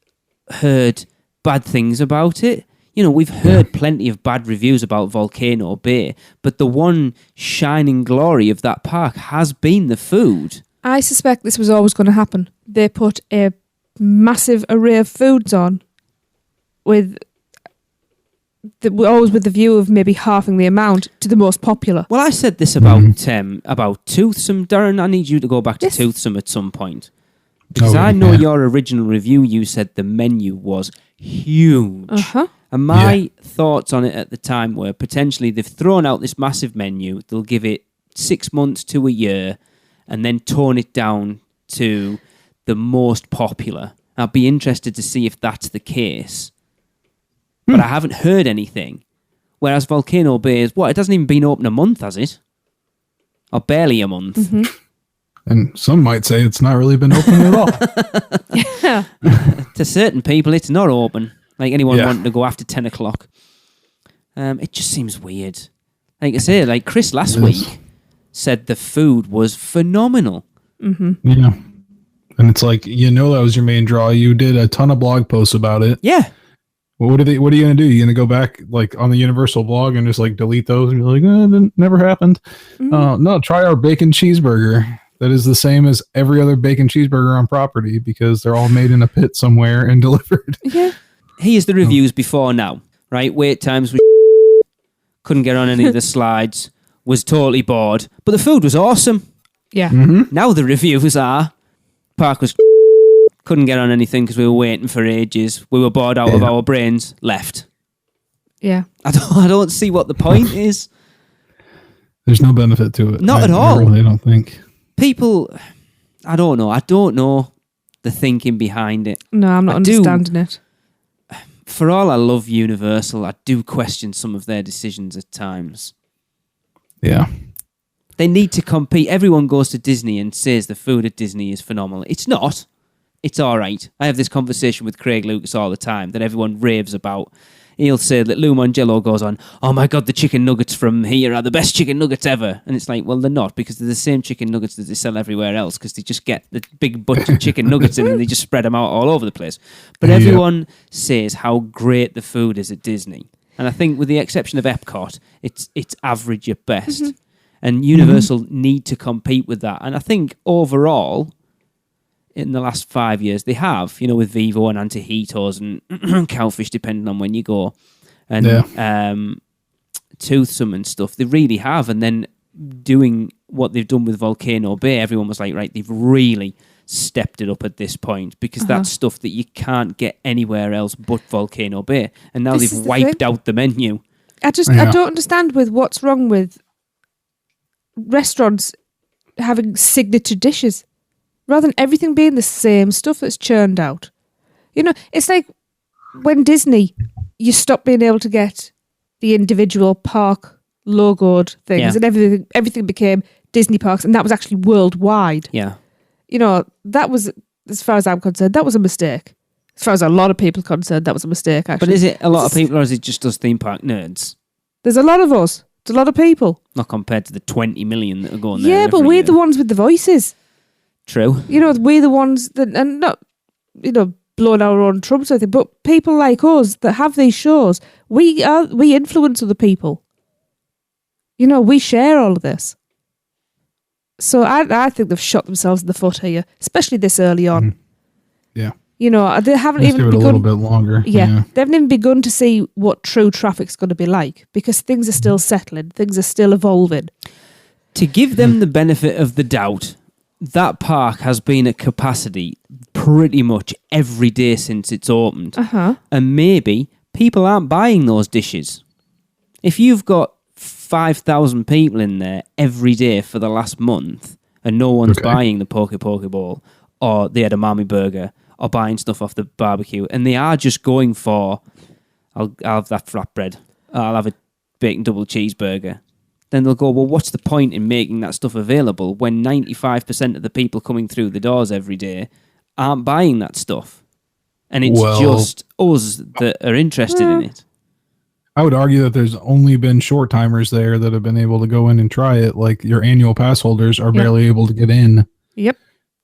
heard bad things about it. You know, we've heard plenty of bad reviews about Volcano Bay, but the one shining glory of that park has been the food. I suspect this was always going to happen. They put a massive array of foods on always with the view of maybe halving the amount to the most popular. Well, I said this about Toothsome. Darren, I need you to go back to Toothsome at some point. Because I know your original review, you said the menu was huge. And my thoughts on it at the time were potentially they've thrown out this massive menu, they'll give it 6 months to a year, and then tone it down to the most popular. I'd be interested to see if that's the case. But I haven't heard anything. Whereas Volcano Bay is, it hasn't even been open a month, has it? Or barely a month. And some might say it's not really been open at all. To certain people, it's not open. Like anyone wanting to go after 10 o'clock. It just seems weird. Like I say, like Chris last week said the food was phenomenal. Yeah. And it's like, that was your main draw. You did a ton of blog posts about it. Yeah. Well, what are you going to do? You going to go back like on the Universal blog and just like delete those and be like, that never happened. No, try our bacon cheeseburger. That is the same as every other bacon cheeseburger on property because they're all made in a pit somewhere and delivered. Yeah. Here's the reviews before now, right? Wait times, couldn't get on any of the slides, was totally bored, but the food was awesome. Yeah. Now the reviews are, park was couldn't get on anything because we were waiting for ages. We were bored out of our brains, left. Yeah. I don't see what the point is. There's no benefit to it. Not at all. I really don't think. People, I don't know the thinking behind it. No, I'm not understanding it. For all I love Universal, I do question some of their decisions at times. Yeah. They need to compete. Everyone goes to Disney and says the food at Disney is phenomenal. It's not. It's all right. I have this conversation with Craig Lucas all the time that everyone raves about. He'll say that Lou Mangello goes on, oh my God, the chicken nuggets from here are the best chicken nuggets ever. And it's like, well, they're not, because they're the same chicken nuggets that they sell everywhere else, because they just get the big bunch of chicken nuggets in and they just spread them out all over the place. But everyone says how great the food is at Disney. And I think with the exception of Epcot, it's average at best. And Universal need to compete with that. And I think overall, in the last 5 years, they have, with Vivo and Antihitos and Cowfish, depending on when you go, and Toothsome and stuff. They really have. And then doing what they've done with Volcano Bay, everyone was like, right, they've really stepped it up at this point, because that's stuff that you can't get anywhere else but Volcano Bay. And now they've wiped out the menu. I don't understand with what's wrong with restaurants having signature dishes rather than everything being the same stuff that's churned out. It's like when Disney, you stopped being able to get the individual park logoed things, and everything became Disney parks, and that was actually worldwide. Yeah. That was, as far as I'm concerned, that was a mistake. As far as a lot of people are concerned, that was a mistake, actually. But is it a lot of people, or is it just us theme park nerds? There's a lot of us. It's a lot of people. Not compared to the 20 million that are going there. Yeah, but we're the ones with the voices. True. We're the ones that, and not, blowing our own trumpets or anything, but people like us that have these shows, we influence other people. We share all of this. So I think they've shot themselves in the foot here, especially this early on. Yeah. They haven't Let's even give it begun, a little bit longer. Yeah, they haven't even begun to see what true traffic's going to be like, because things are still settling, things are still evolving. To give them the benefit of the doubt, that park has been at capacity pretty much every day since it's opened. And maybe people aren't buying those dishes. If you've got 5,000 people in there every day for the last month and no one's buying the Poke Bowl or the edamame burger or buying stuff off the barbecue, and they are just going for, I'll have that flatbread, I'll have a bacon double cheeseburger, then they'll go, well, what's the point in making that stuff available when 95% of the people coming through the doors every day aren't buying that stuff? And it's just us that are interested in it. I would argue that there's only been short timers there that have been able to go in and try it. Like your annual pass holders are barely able to get in. Yep.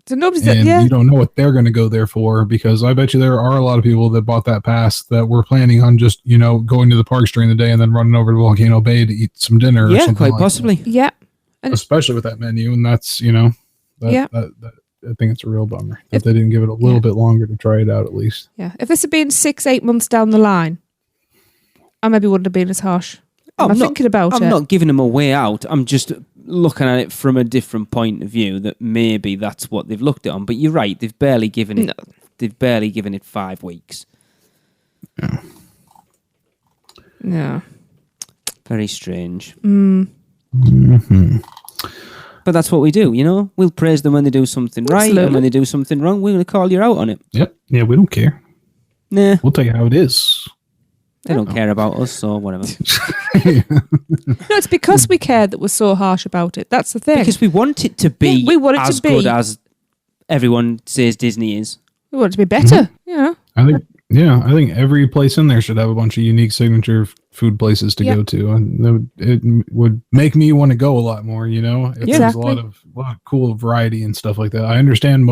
So nobody's you don't know what they're going to go there for, because I bet you there are a lot of people that bought that pass that were planning on just, going to the parks during the day and then running over to Volcano Bay to eat some dinner. Yeah, or something quite like possibly. That. Yeah. Especially with that menu. And that's, I think it's a real bummer that they didn't give it a little bit longer to try it out at least. Yeah. If this had been 6-8 months down the line, I maybe wouldn't have been as harsh. I'm not giving them a way out. I'm just looking at it from a different point of view, that maybe that's what they've looked at on. But you're right, they've barely given it. They've barely given it 5 weeks. Yeah. Yeah. Very strange. Mm-hmm. But that's what we do, We'll praise them when they do something right, and when they do something wrong, we're going to call you out on it. Yep. Yeah, we don't care. Nah. We'll tell you how it is. They don't care about us, so whatever. No, it's because we care that we're so harsh about it. That's the thing. Because we want it to be as good as everyone says Disney is. We want it to be better. I think every place in there should have a bunch of unique signature food places to go to, and it would make me want to go a lot more. If there's a lot of cool variety and stuff like that. I understand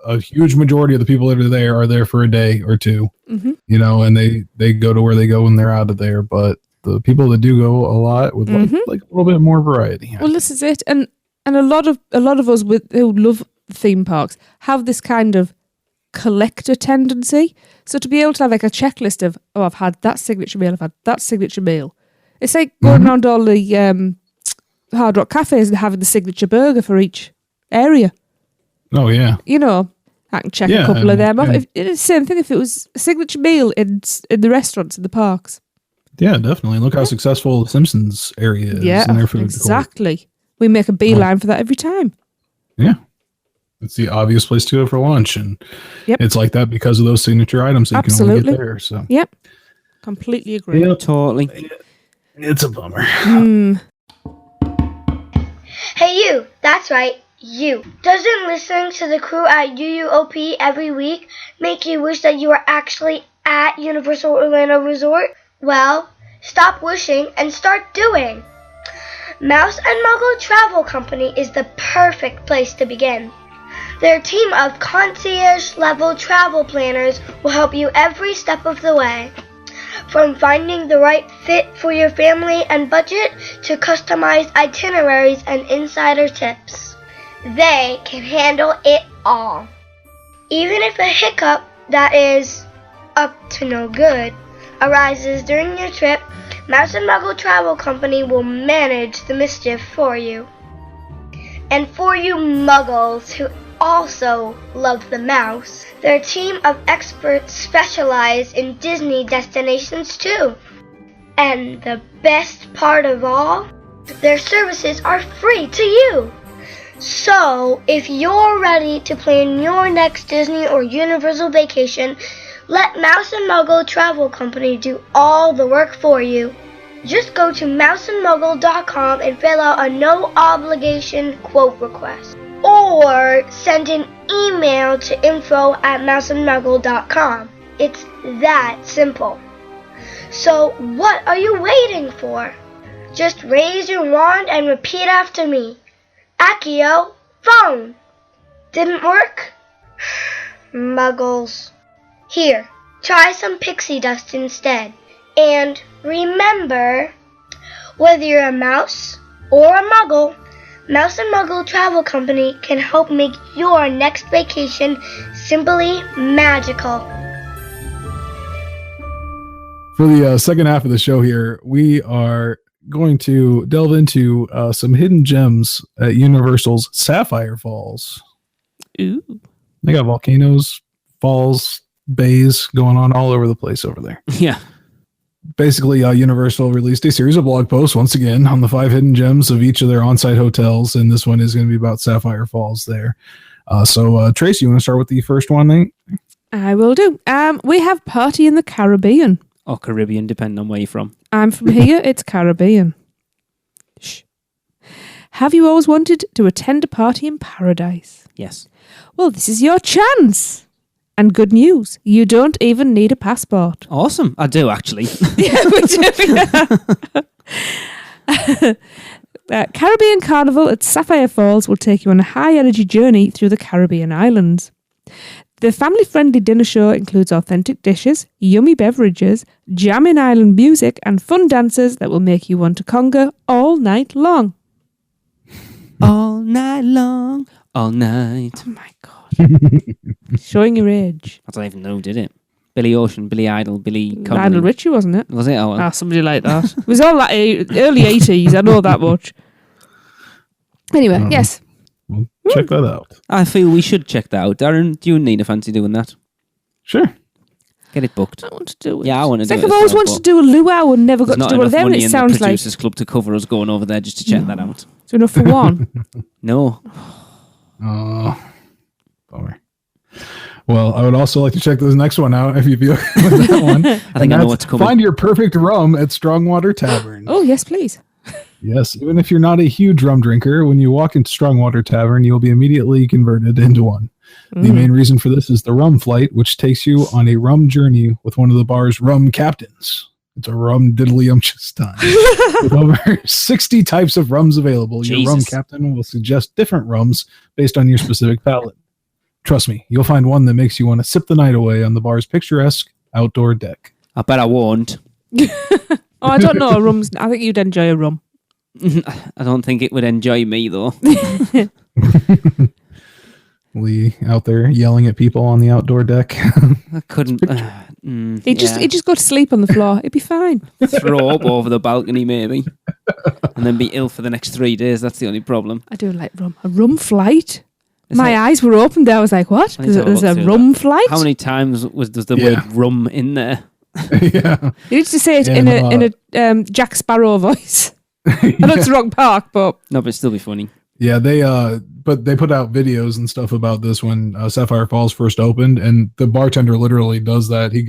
a huge majority of the people that are there for a day or two. And they go to where they go when they're out of there. But the people that do go a lot would like a little bit more variety. Well, this is it, and a lot of us who love theme parks have this kind of collector tendency. So to be able to have like a checklist of, I've had that signature meal, I've had that signature meal, It's like going around all the Hard Rock cafes and having the signature burger for each area. Oh, yeah. You know, I can check a couple of them off. It's the same thing if it was a signature meal in the restaurants in the parks. Yeah, definitely. Look how successful the Simpsons area is. Yeah, in their food exactly. Court. We make a beeline for that every time. Yeah. It's the obvious place to go for lunch. And it's like that because of those signature items that you can only get there. So. Yep. Completely agree. Yep. Totally. It's a bummer. Hey, you. That's right. You. Doesn't listening to the crew at UUOP every week make you wish that you were actually at Universal Orlando Resort? Well, stop wishing and start doing. Mouse and Muggle Travel Company is the perfect place to begin. Their team of concierge-level travel planners will help you every step of the way. From finding the right fit for your family and budget to customized itineraries and insider tips. They can handle it all. Even if a hiccup that is up to no good arises during your trip, Mouse and Muggle Travel Company will manage the mischief for you. And for you muggles who also love the mouse, their team of experts specialize in Disney destinations too. And the best part of all, their services are free to you. So, if you're ready to plan your next Disney or Universal vacation, let Mouse and Muggle Travel Company do all the work for you. Just go to mouseandmuggle.com and fill out a no-obligation quote request. Or send an email to info@mouseandmuggle.com. It's that simple. So what are you waiting for? Just raise your wand and repeat after me. Accio, phone. Didn't work? Muggles. Here, try some pixie dust instead. And remember, whether you're a mouse or a muggle, Mouse and Muggle Travel Company can help make your next vacation simply magical. For the second half of the show here, we are going to delve into some hidden gems at Universal's Sapphire Falls. Ooh. They got volcanoes, falls, bays going on all over the place over there. Yeah. Basically, Universal released a series of blog posts once again on the 5 hidden gems of each of their on-site hotels, and this one is going to be about Sapphire Falls there. So, Tracy, you want to start with the first one, Nate? I will do. We have Party in the Caribbean. Or Caribbean, depending on where you're from. I'm from here, it's Caribbean. Shh. Have you always wanted to attend a party in paradise? Yes. Well, this is your chance. And good news, you don't even need a passport. Awesome. I do, actually. Yeah, we do. Caribbean Carnival at Sapphire Falls will take you on a high-energy journey through the Caribbean islands. The family-friendly dinner show includes authentic dishes, yummy beverages, jamming island music, and fun dances that will make you want to conga all night long. All night long, all night. Oh my God. Showing your age. I don't even know, did it? Billy Ocean, Billy Idol, Billy Connolly. Lionel Richie, wasn't it? Was it? Oh, well. Somebody like that. It was all that early 80s, I know that much. Anyway, yes. We'll check that out. I feel we should check that out. Darren, do you and Nina fancy doing that? Sure. Get it booked. I want to do it. Yeah, I want to do it. I've always wanted to do a luau and never got to do one of them. Money It in sounds the like. Producers Club to cover us going over there just to check that out. Is there enough for one? No. Oh, bummer. Well, I would also like to check this next one out if you'd be okay with that one. I think I know what's coming. Find your perfect rum at Strongwater Tavern. Oh, yes, please. Yes, even if you're not a huge rum drinker, when you walk into Strongwater Tavern, you'll be immediately converted into one. The main reason for this is the rum flight, which takes you on a rum journey with one of the bar's rum captains. It's a rum diddly-umptious time. With over 60 types of rums available, your rum captain will suggest different rums based on your specific palate. Trust me, you'll find one that makes you want to sip the night away on the bar's picturesque outdoor deck. I bet I won't. I don't know. Rum's. I think you'd enjoy a rum. I don't think it would enjoy me, though. Lee out there yelling at people on the outdoor deck. I couldn't. He'd just go to sleep on the floor. It'd be fine. Throw up over the balcony, maybe, and then be ill for the next 3 days. That's the only problem. I do like rum. A rum flight? My eyes were open there. I was like, what? There's a rum flight? How many times does the word rum in there? Yeah. You used to say it in a Jack Sparrow voice. I know it's the wrong park, but... No, but it'd still be funny. Yeah, they put out videos and stuff about this when Sapphire Falls first opened, and the bartender literally does that. He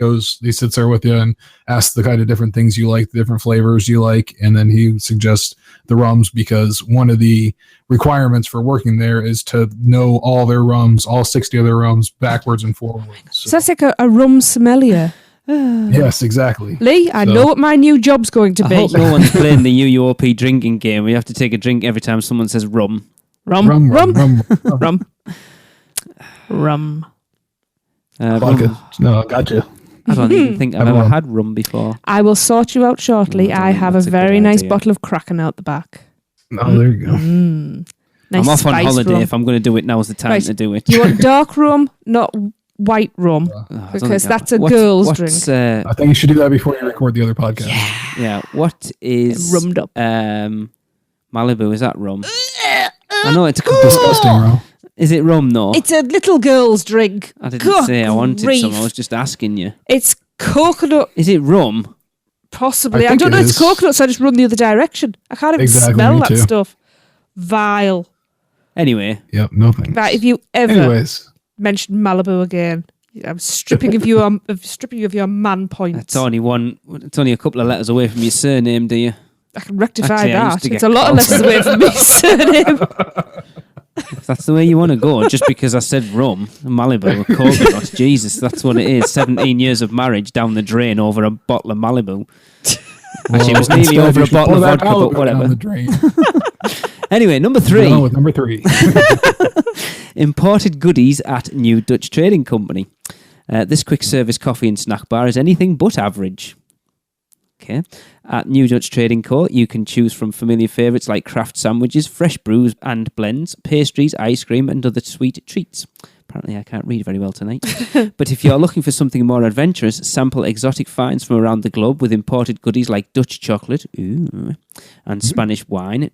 sits there with you and asks the kind of different things you like, the different flavors you like, and then he suggests the rums, because one of the requirements for working there is to know all their rums, all 60 of their rums, backwards and forwards. So that's like a rum sommelier. Yes, exactly. Lee, I know what my new job's going to be. I hope no one's playing the UUOP drinking game where you have to take a drink every time someone says rum. Rum. Vodka. No, gotcha. I don't even think I've ever had rum before. I will sort you out shortly. I have a very nice bottle of Kraken out the back. Oh, there you go. Nice I'm off on holiday. rum. If I'm going to do it, now's the time to do it. You want dark rum, not white rum, because that's a girl's drink. I think you should do that before you record the other podcast. Yeah. What is rummed up? Malibu? Is that rum? I know it's disgusting, bro. Is it rum though? It's a little girl's drink. I didn't say I wanted some. I was just asking you. It's coconut. Is it rum? Possibly. I don't know. It's coconut, so I just run the other direction. I can't even smell that stuff. Vile. Anyway. Yep. No thanks. Right, if you ever mention Malibu again, I'm stripping of you of your man points. It's only a couple of letters away from your surname, do you? I can rectify that. It's a lot of letters away from my surname. If that's the way you want to go, just because I said rum, Malibu, coconut, Jesus, that's what it is. 17 years of marriage down the drain over a bottle of Malibu. Actually, it was nearly over a bottle of vodka, but whatever. Anyway, number 3. No, with number 3. Imported goodies at New Dutch Trading Company. This quick service coffee and snack bar is anything but average. Okay. At New Dutch Trading Co., you can choose from familiar favourites like craft sandwiches, fresh brews and blends, pastries, ice cream, and other sweet treats. Apparently, I can't read very well tonight. But if you're looking for something more adventurous, sample exotic finds from around the globe with imported goodies like Dutch chocolate, and Spanish wine,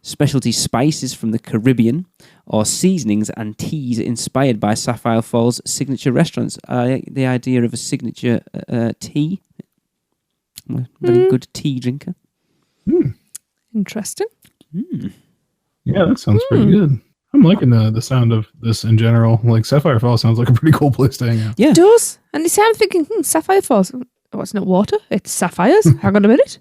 specialty spices from the Caribbean, or seasonings and teas inspired by Sapphire Falls' signature restaurants. The idea of a signature tea. I'm a very good tea drinker. Interesting. Yeah, that sounds pretty good. I'm liking the sound of this in general. Like, Sapphire Falls sounds like a pretty cool place to hang out. Yeah. It does. And you see, I'm thinking, Sapphire Falls. Oh, it's not water. It's sapphires. Hang on a minute.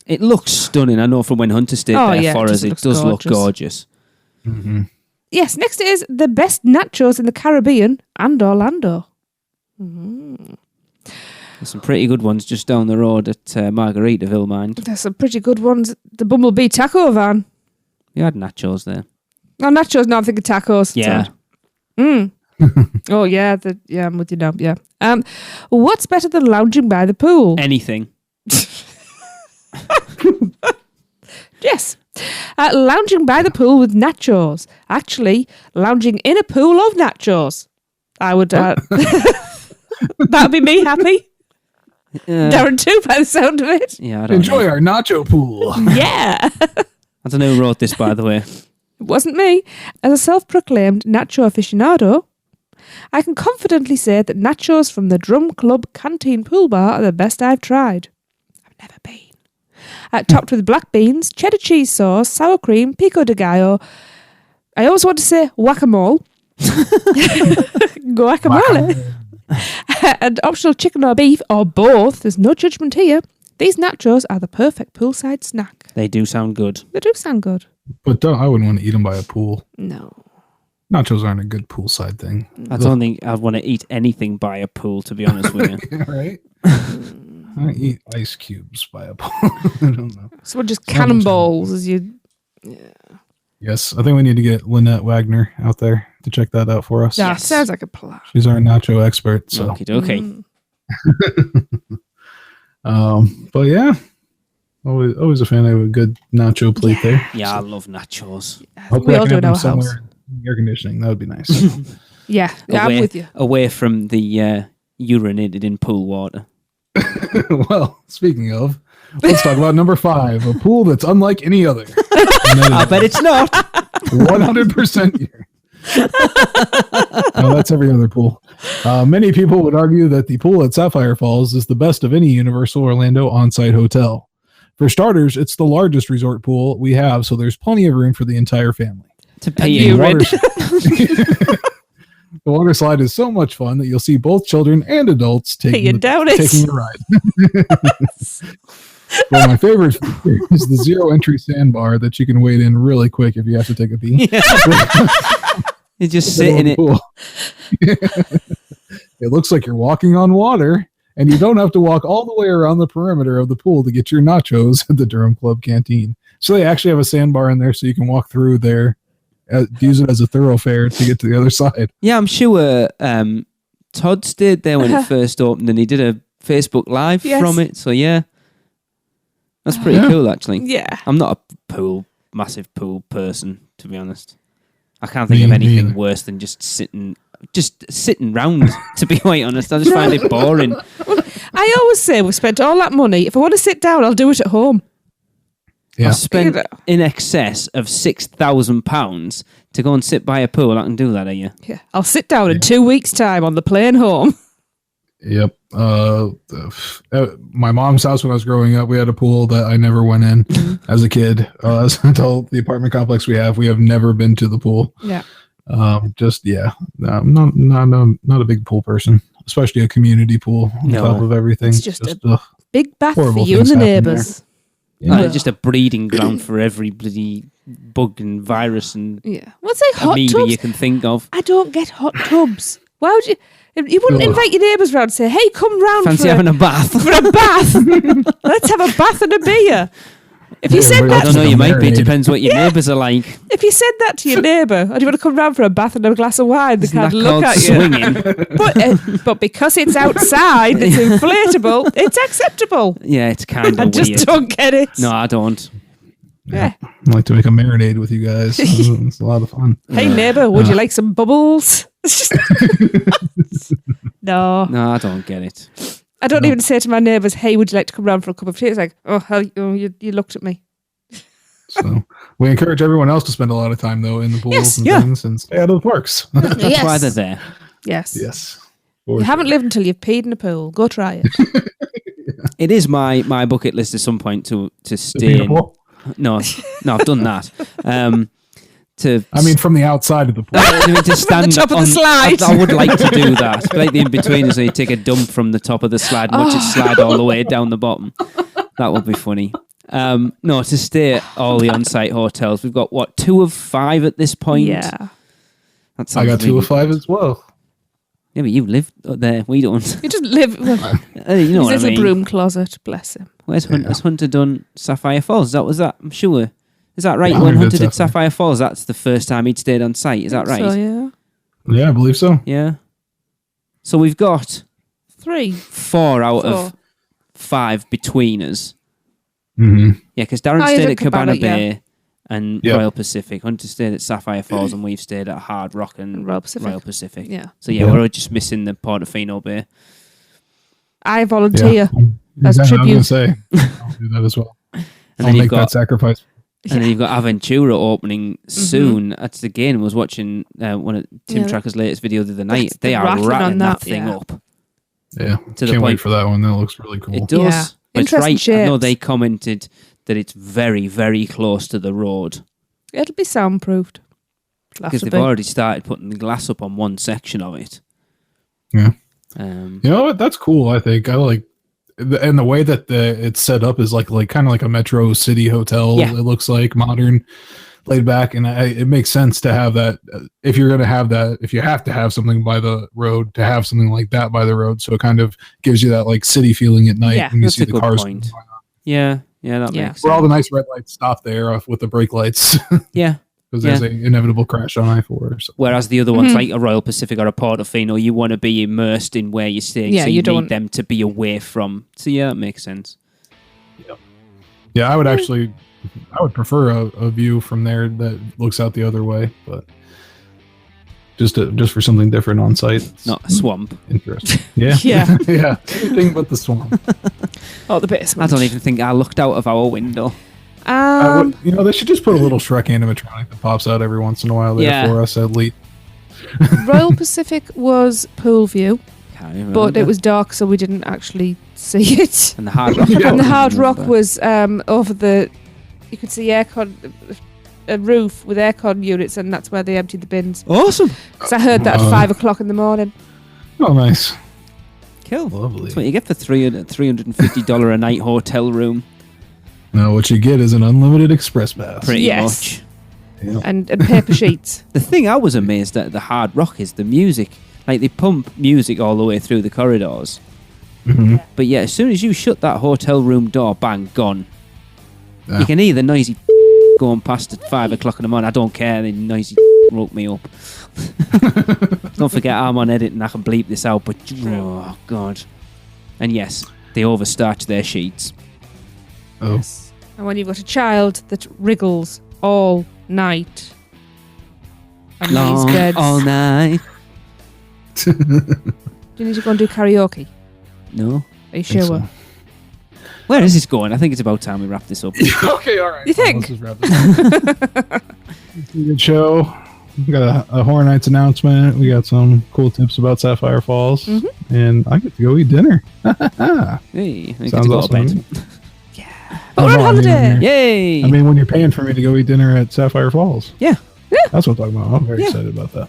It looks stunning. I know from when Hunter stayed there for us, it does look gorgeous. Mm-hmm. Yes, next is the best nachos in the Caribbean and Orlando. There's some pretty good ones just down the road at Margaritaville, mind. There's some pretty good ones. The Bumblebee Taco Van. You had nachos there. No, nachos. No, I'm thinking tacos. Yeah. Oh, yeah. I'm with you now. Yeah. What's better than lounging by the pool? Anything. Yes. Lounging by the pool with nachos. Actually, lounging in a pool of nachos. I would... that'd be me happy. Darren too, by the sound of it. Yeah, I don't Enjoy know. our nacho pool. Yeah. I don't know who wrote this, by the way. It wasn't me. As a self-proclaimed nacho aficionado, I can confidently say that nachos from the Drum Club Canteen Pool Bar are the best I've tried. I've never been. Topped with black beans, cheddar cheese sauce, sour cream, pico de gallo. I always want to say guacamole. Guacamole. And optional chicken or beef, or both. There's no judgment here. These nachos are the perfect poolside snack. They do sound good. They do sound good. But I wouldn't want to eat them by a pool. No. Nachos aren't a good poolside thing. I don't think I'd want to eat anything by a pool, to be honest with you. Right? I eat ice cubes by a pool. I don't know. So just cannonballs as you... Yeah. Yes, I think we need to get Lynette Wagner out there to check that out for us. Yeah, sounds like a plan. She's our nacho expert. So. Okay. But yeah, always a fan of a good nacho plate there. Yeah, I love nachos. Hopefully We all do in our house. air conditioning. That would be nice. Yeah, I'm with you. Away from the urinated in pool water. Well, speaking of, let's talk about number 5, a pool that's unlike any other. I bet it's not. 100% urine. No, that's every other pool. Many people would argue that the pool at Sapphire Falls is the best of any Universal Orlando on-site hotel. For starters, it's the largest resort pool we have, so there's plenty of room for the entire family. To pee in red. The water slide is so much fun that you'll see both children and adults taking a ride. Well, my favorite is the zero entry sandbar that you can wade in really quick if you have to take a pee. You just sit in it. It looks like you're walking on water, and you don't have to walk all the way around the perimeter of the pool to get your nachos at the Durham Club canteen. So they actually have a sandbar in there so you can walk through there, use it as a thoroughfare to get to the other side. Yeah, I'm sure Todd stayed there when it first opened, and he did a Facebook Live from it. So yeah, that's pretty cool, actually. Yeah. I'm not a massive pool person, to be honest. I can't think of anything worse than just sitting round, to be quite honest. I just find it boring. I always say we've spent all that money. If I want to sit down, I'll do it at home. Yeah. I've spent in excess of £6,000 to go and sit by a pool. I can do that, are you? Yeah. I'll sit down in 2 weeks' time on the plane home. Yep. My mom's house when I was growing up, we had a pool that I never went in as a kid. Until the apartment complex we have never been to the pool. Yeah. I'm not a big pool person, especially a community pool on top of everything. It's just a big bath for you and the neighbours. Yeah. Just a breeding ground for every bloody bug and virus and What's like hot amoeba tubs? you can think of. I don't get hot tubs. Why would you? You wouldn't invite your neighbours round and say, "Hey, come round Fancy having a bath for a bath. Let's have a bath and a beer." If you said I that, don't know. You might be. It depends what your neighbours are like. if you said that to your neighbour, or do you want to come round for a bath and a glass of wine? They can't look at you. Swinging. But because it's outside, it's inflatable. It's acceptable. Yeah, it's kind of I weird. just don't get it. No, I don't. Yeah. I like to make a marinade with you guys. It's a lot of fun. Hey neighbour, would you like some bubbles? No, I don't get it. I don't even say to my neighbours, "Hey, would you like to come round for a cup of tea?" It's like, you looked at me. So we encourage everyone else to spend a lot of time though in the pools and things and stay out of the parks. That's why they're there. Yes. Yes. You haven't lived until you've peed in a pool. Go try it. It is my bucket list at some point to stay in. No, I've done that. From the outside of the pool. To stand top of the slide. I would like to do that. Like the in-between is where you take a dump from the top of the slide and watch it slide all the way down the bottom. That would be funny. No, to stay at all the on-site hotels. We've got, 2 of 5 at this point? Yeah. I got 2 of 5 as well. Yeah, but you live there. We don't. You just live. You know what I There's mean. a broom closet. Bless him. Where's Hunter? Has Hunter done Sapphire Falls? Was that? I'm sure. Is that right? Yeah, When Hunter did Sapphire Falls, that's the first time he'd stayed on site. Is that right? So, yeah. Yeah, I believe so. Yeah. So we've got 3. 4 out of 5 between us. Mm-hmm. Yeah, because Darren stayed at Cabana Bay yeah. and Royal Pacific. Hunter stayed at Sapphire Falls and we've stayed at Hard Rock and Royal Pacific. Yeah. So we're just missing the Portofino Bay. I volunteer as I was tribute. going to say, I'll do that as well. And I'll then make that sacrifice. And then you've got Aventura opening soon. That's again, was watching one of Tim Tracker's latest video the other night. They are rattling that thing up. Yeah, can't wait for that one. That looks really cool. It does. Yeah. But it's Interesting right. shapes. I know they commented that it's very, very close to the road. It'll be soundproofed. Because they've already started putting the glass up on one section of it. Yeah. You know what? That's cool. I think I like, and the way that it's set up is like kind of like a Metro City hotel. Yeah. It looks like modern, laid back, and it makes sense to have that. If you're going to have that, if you have to have something by the road, to have something like that by the road, so it kind of gives you that like city feeling at night when you see the cars. Point. Yeah, that makes sense. Where all the nice red lights stop there with the brake lights. Yeah. Because there's an inevitable crash on I-4. So. Whereas the other ones, like a Royal Pacific or a Portofino, you want to be immersed in where you're staying, so you need them to be away from. So yeah, that makes sense. Yeah, I would prefer a view from there that looks out the other way, but just for something different on site. It's Not a swamp. interesting. Yeah, Yeah. yeah. Anything but the swamp. Oh, the basement. I don't even think I looked out of our window. They should just put a little Shrek animatronic that pops out every once in a while there Yeah. for us at least. Royal Pacific was pool view, Can't remember. but it was dark, so we didn't actually see it. And the Hard Rock. Yeah. And the Hard Rock was over the. You could see a roof with aircon units, and that's where they emptied the bins. Awesome. Because I heard that at 5 o'clock in the morning. Oh, nice. Cool. Lovely. That's what you get for $350 a night hotel room. Now, what you get is an unlimited express pass. Pretty Yes. much. Yeah. And paper sheets. The thing I was amazed at the Hard Rock is the music. Like, they pump music all the way through the corridors. Mhm. But yeah, as soon as you shut that hotel room door, bang, gone. Yeah. You can hear the noisy going past at 5 o'clock in the morning. I don't care, the noisy woke me up. Don't forget, I'm on edit and I can bleep this out, but oh, God. And yes, they overstarch their sheets. Oh. And when you've got a child that wriggles all night on these Long, beds, all night. do you need to go and do karaoke? No. Are you sure? so. Where is this going? I think it's about time we wrap this up. Okay, all right. You think? Let's just wrap this up. Good show. We got a Horror Nights announcement. We got some cool tips about Sapphire Falls. Mm-hmm. And I get to go eat dinner. Hey, I get Sounds to go awesome. to bed. Oh, we're on holiday. Yay! I mean, when you're paying for me to go eat dinner at Sapphire Falls. Yeah. That's what I'm talking about. I'm very Yeah. excited about that.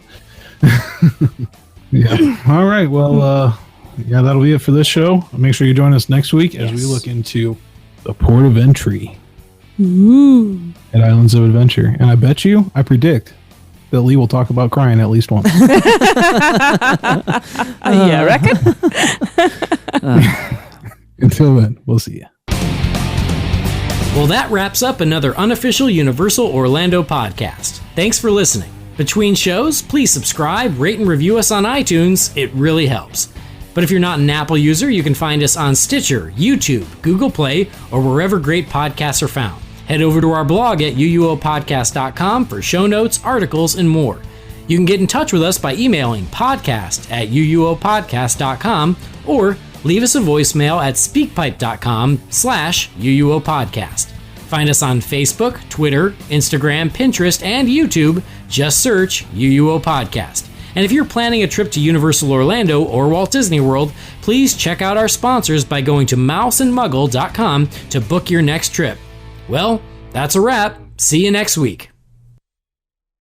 Yeah. All right. Well, yeah, that'll be it for this show. Make sure you join us next week as we look into the port of entry at Islands of Adventure. And I predict that Lee will talk about crying at least once. Yeah, I reckon. Until then, we'll see you. Well, that wraps up another unofficial Universal Orlando podcast. Thanks for listening. Between shows, please subscribe, rate, and review us on iTunes. It really helps. But if you're not an Apple user, you can find us on Stitcher, YouTube, Google Play, or wherever great podcasts are found. Head over to our blog at uuopodcast.com for show notes, articles, and more. You can get in touch with us by emailing podcast@uuopodcast.com or leave us a voicemail at speakpipe.com/uuopodcast. Find us on Facebook, Twitter, Instagram, Pinterest, and YouTube. Just search UUO Podcast. And if you're planning a trip to Universal Orlando or Walt Disney World, please check out our sponsors by going to mouseandmuggle.com to book your next trip. Well, that's a wrap. See you next week.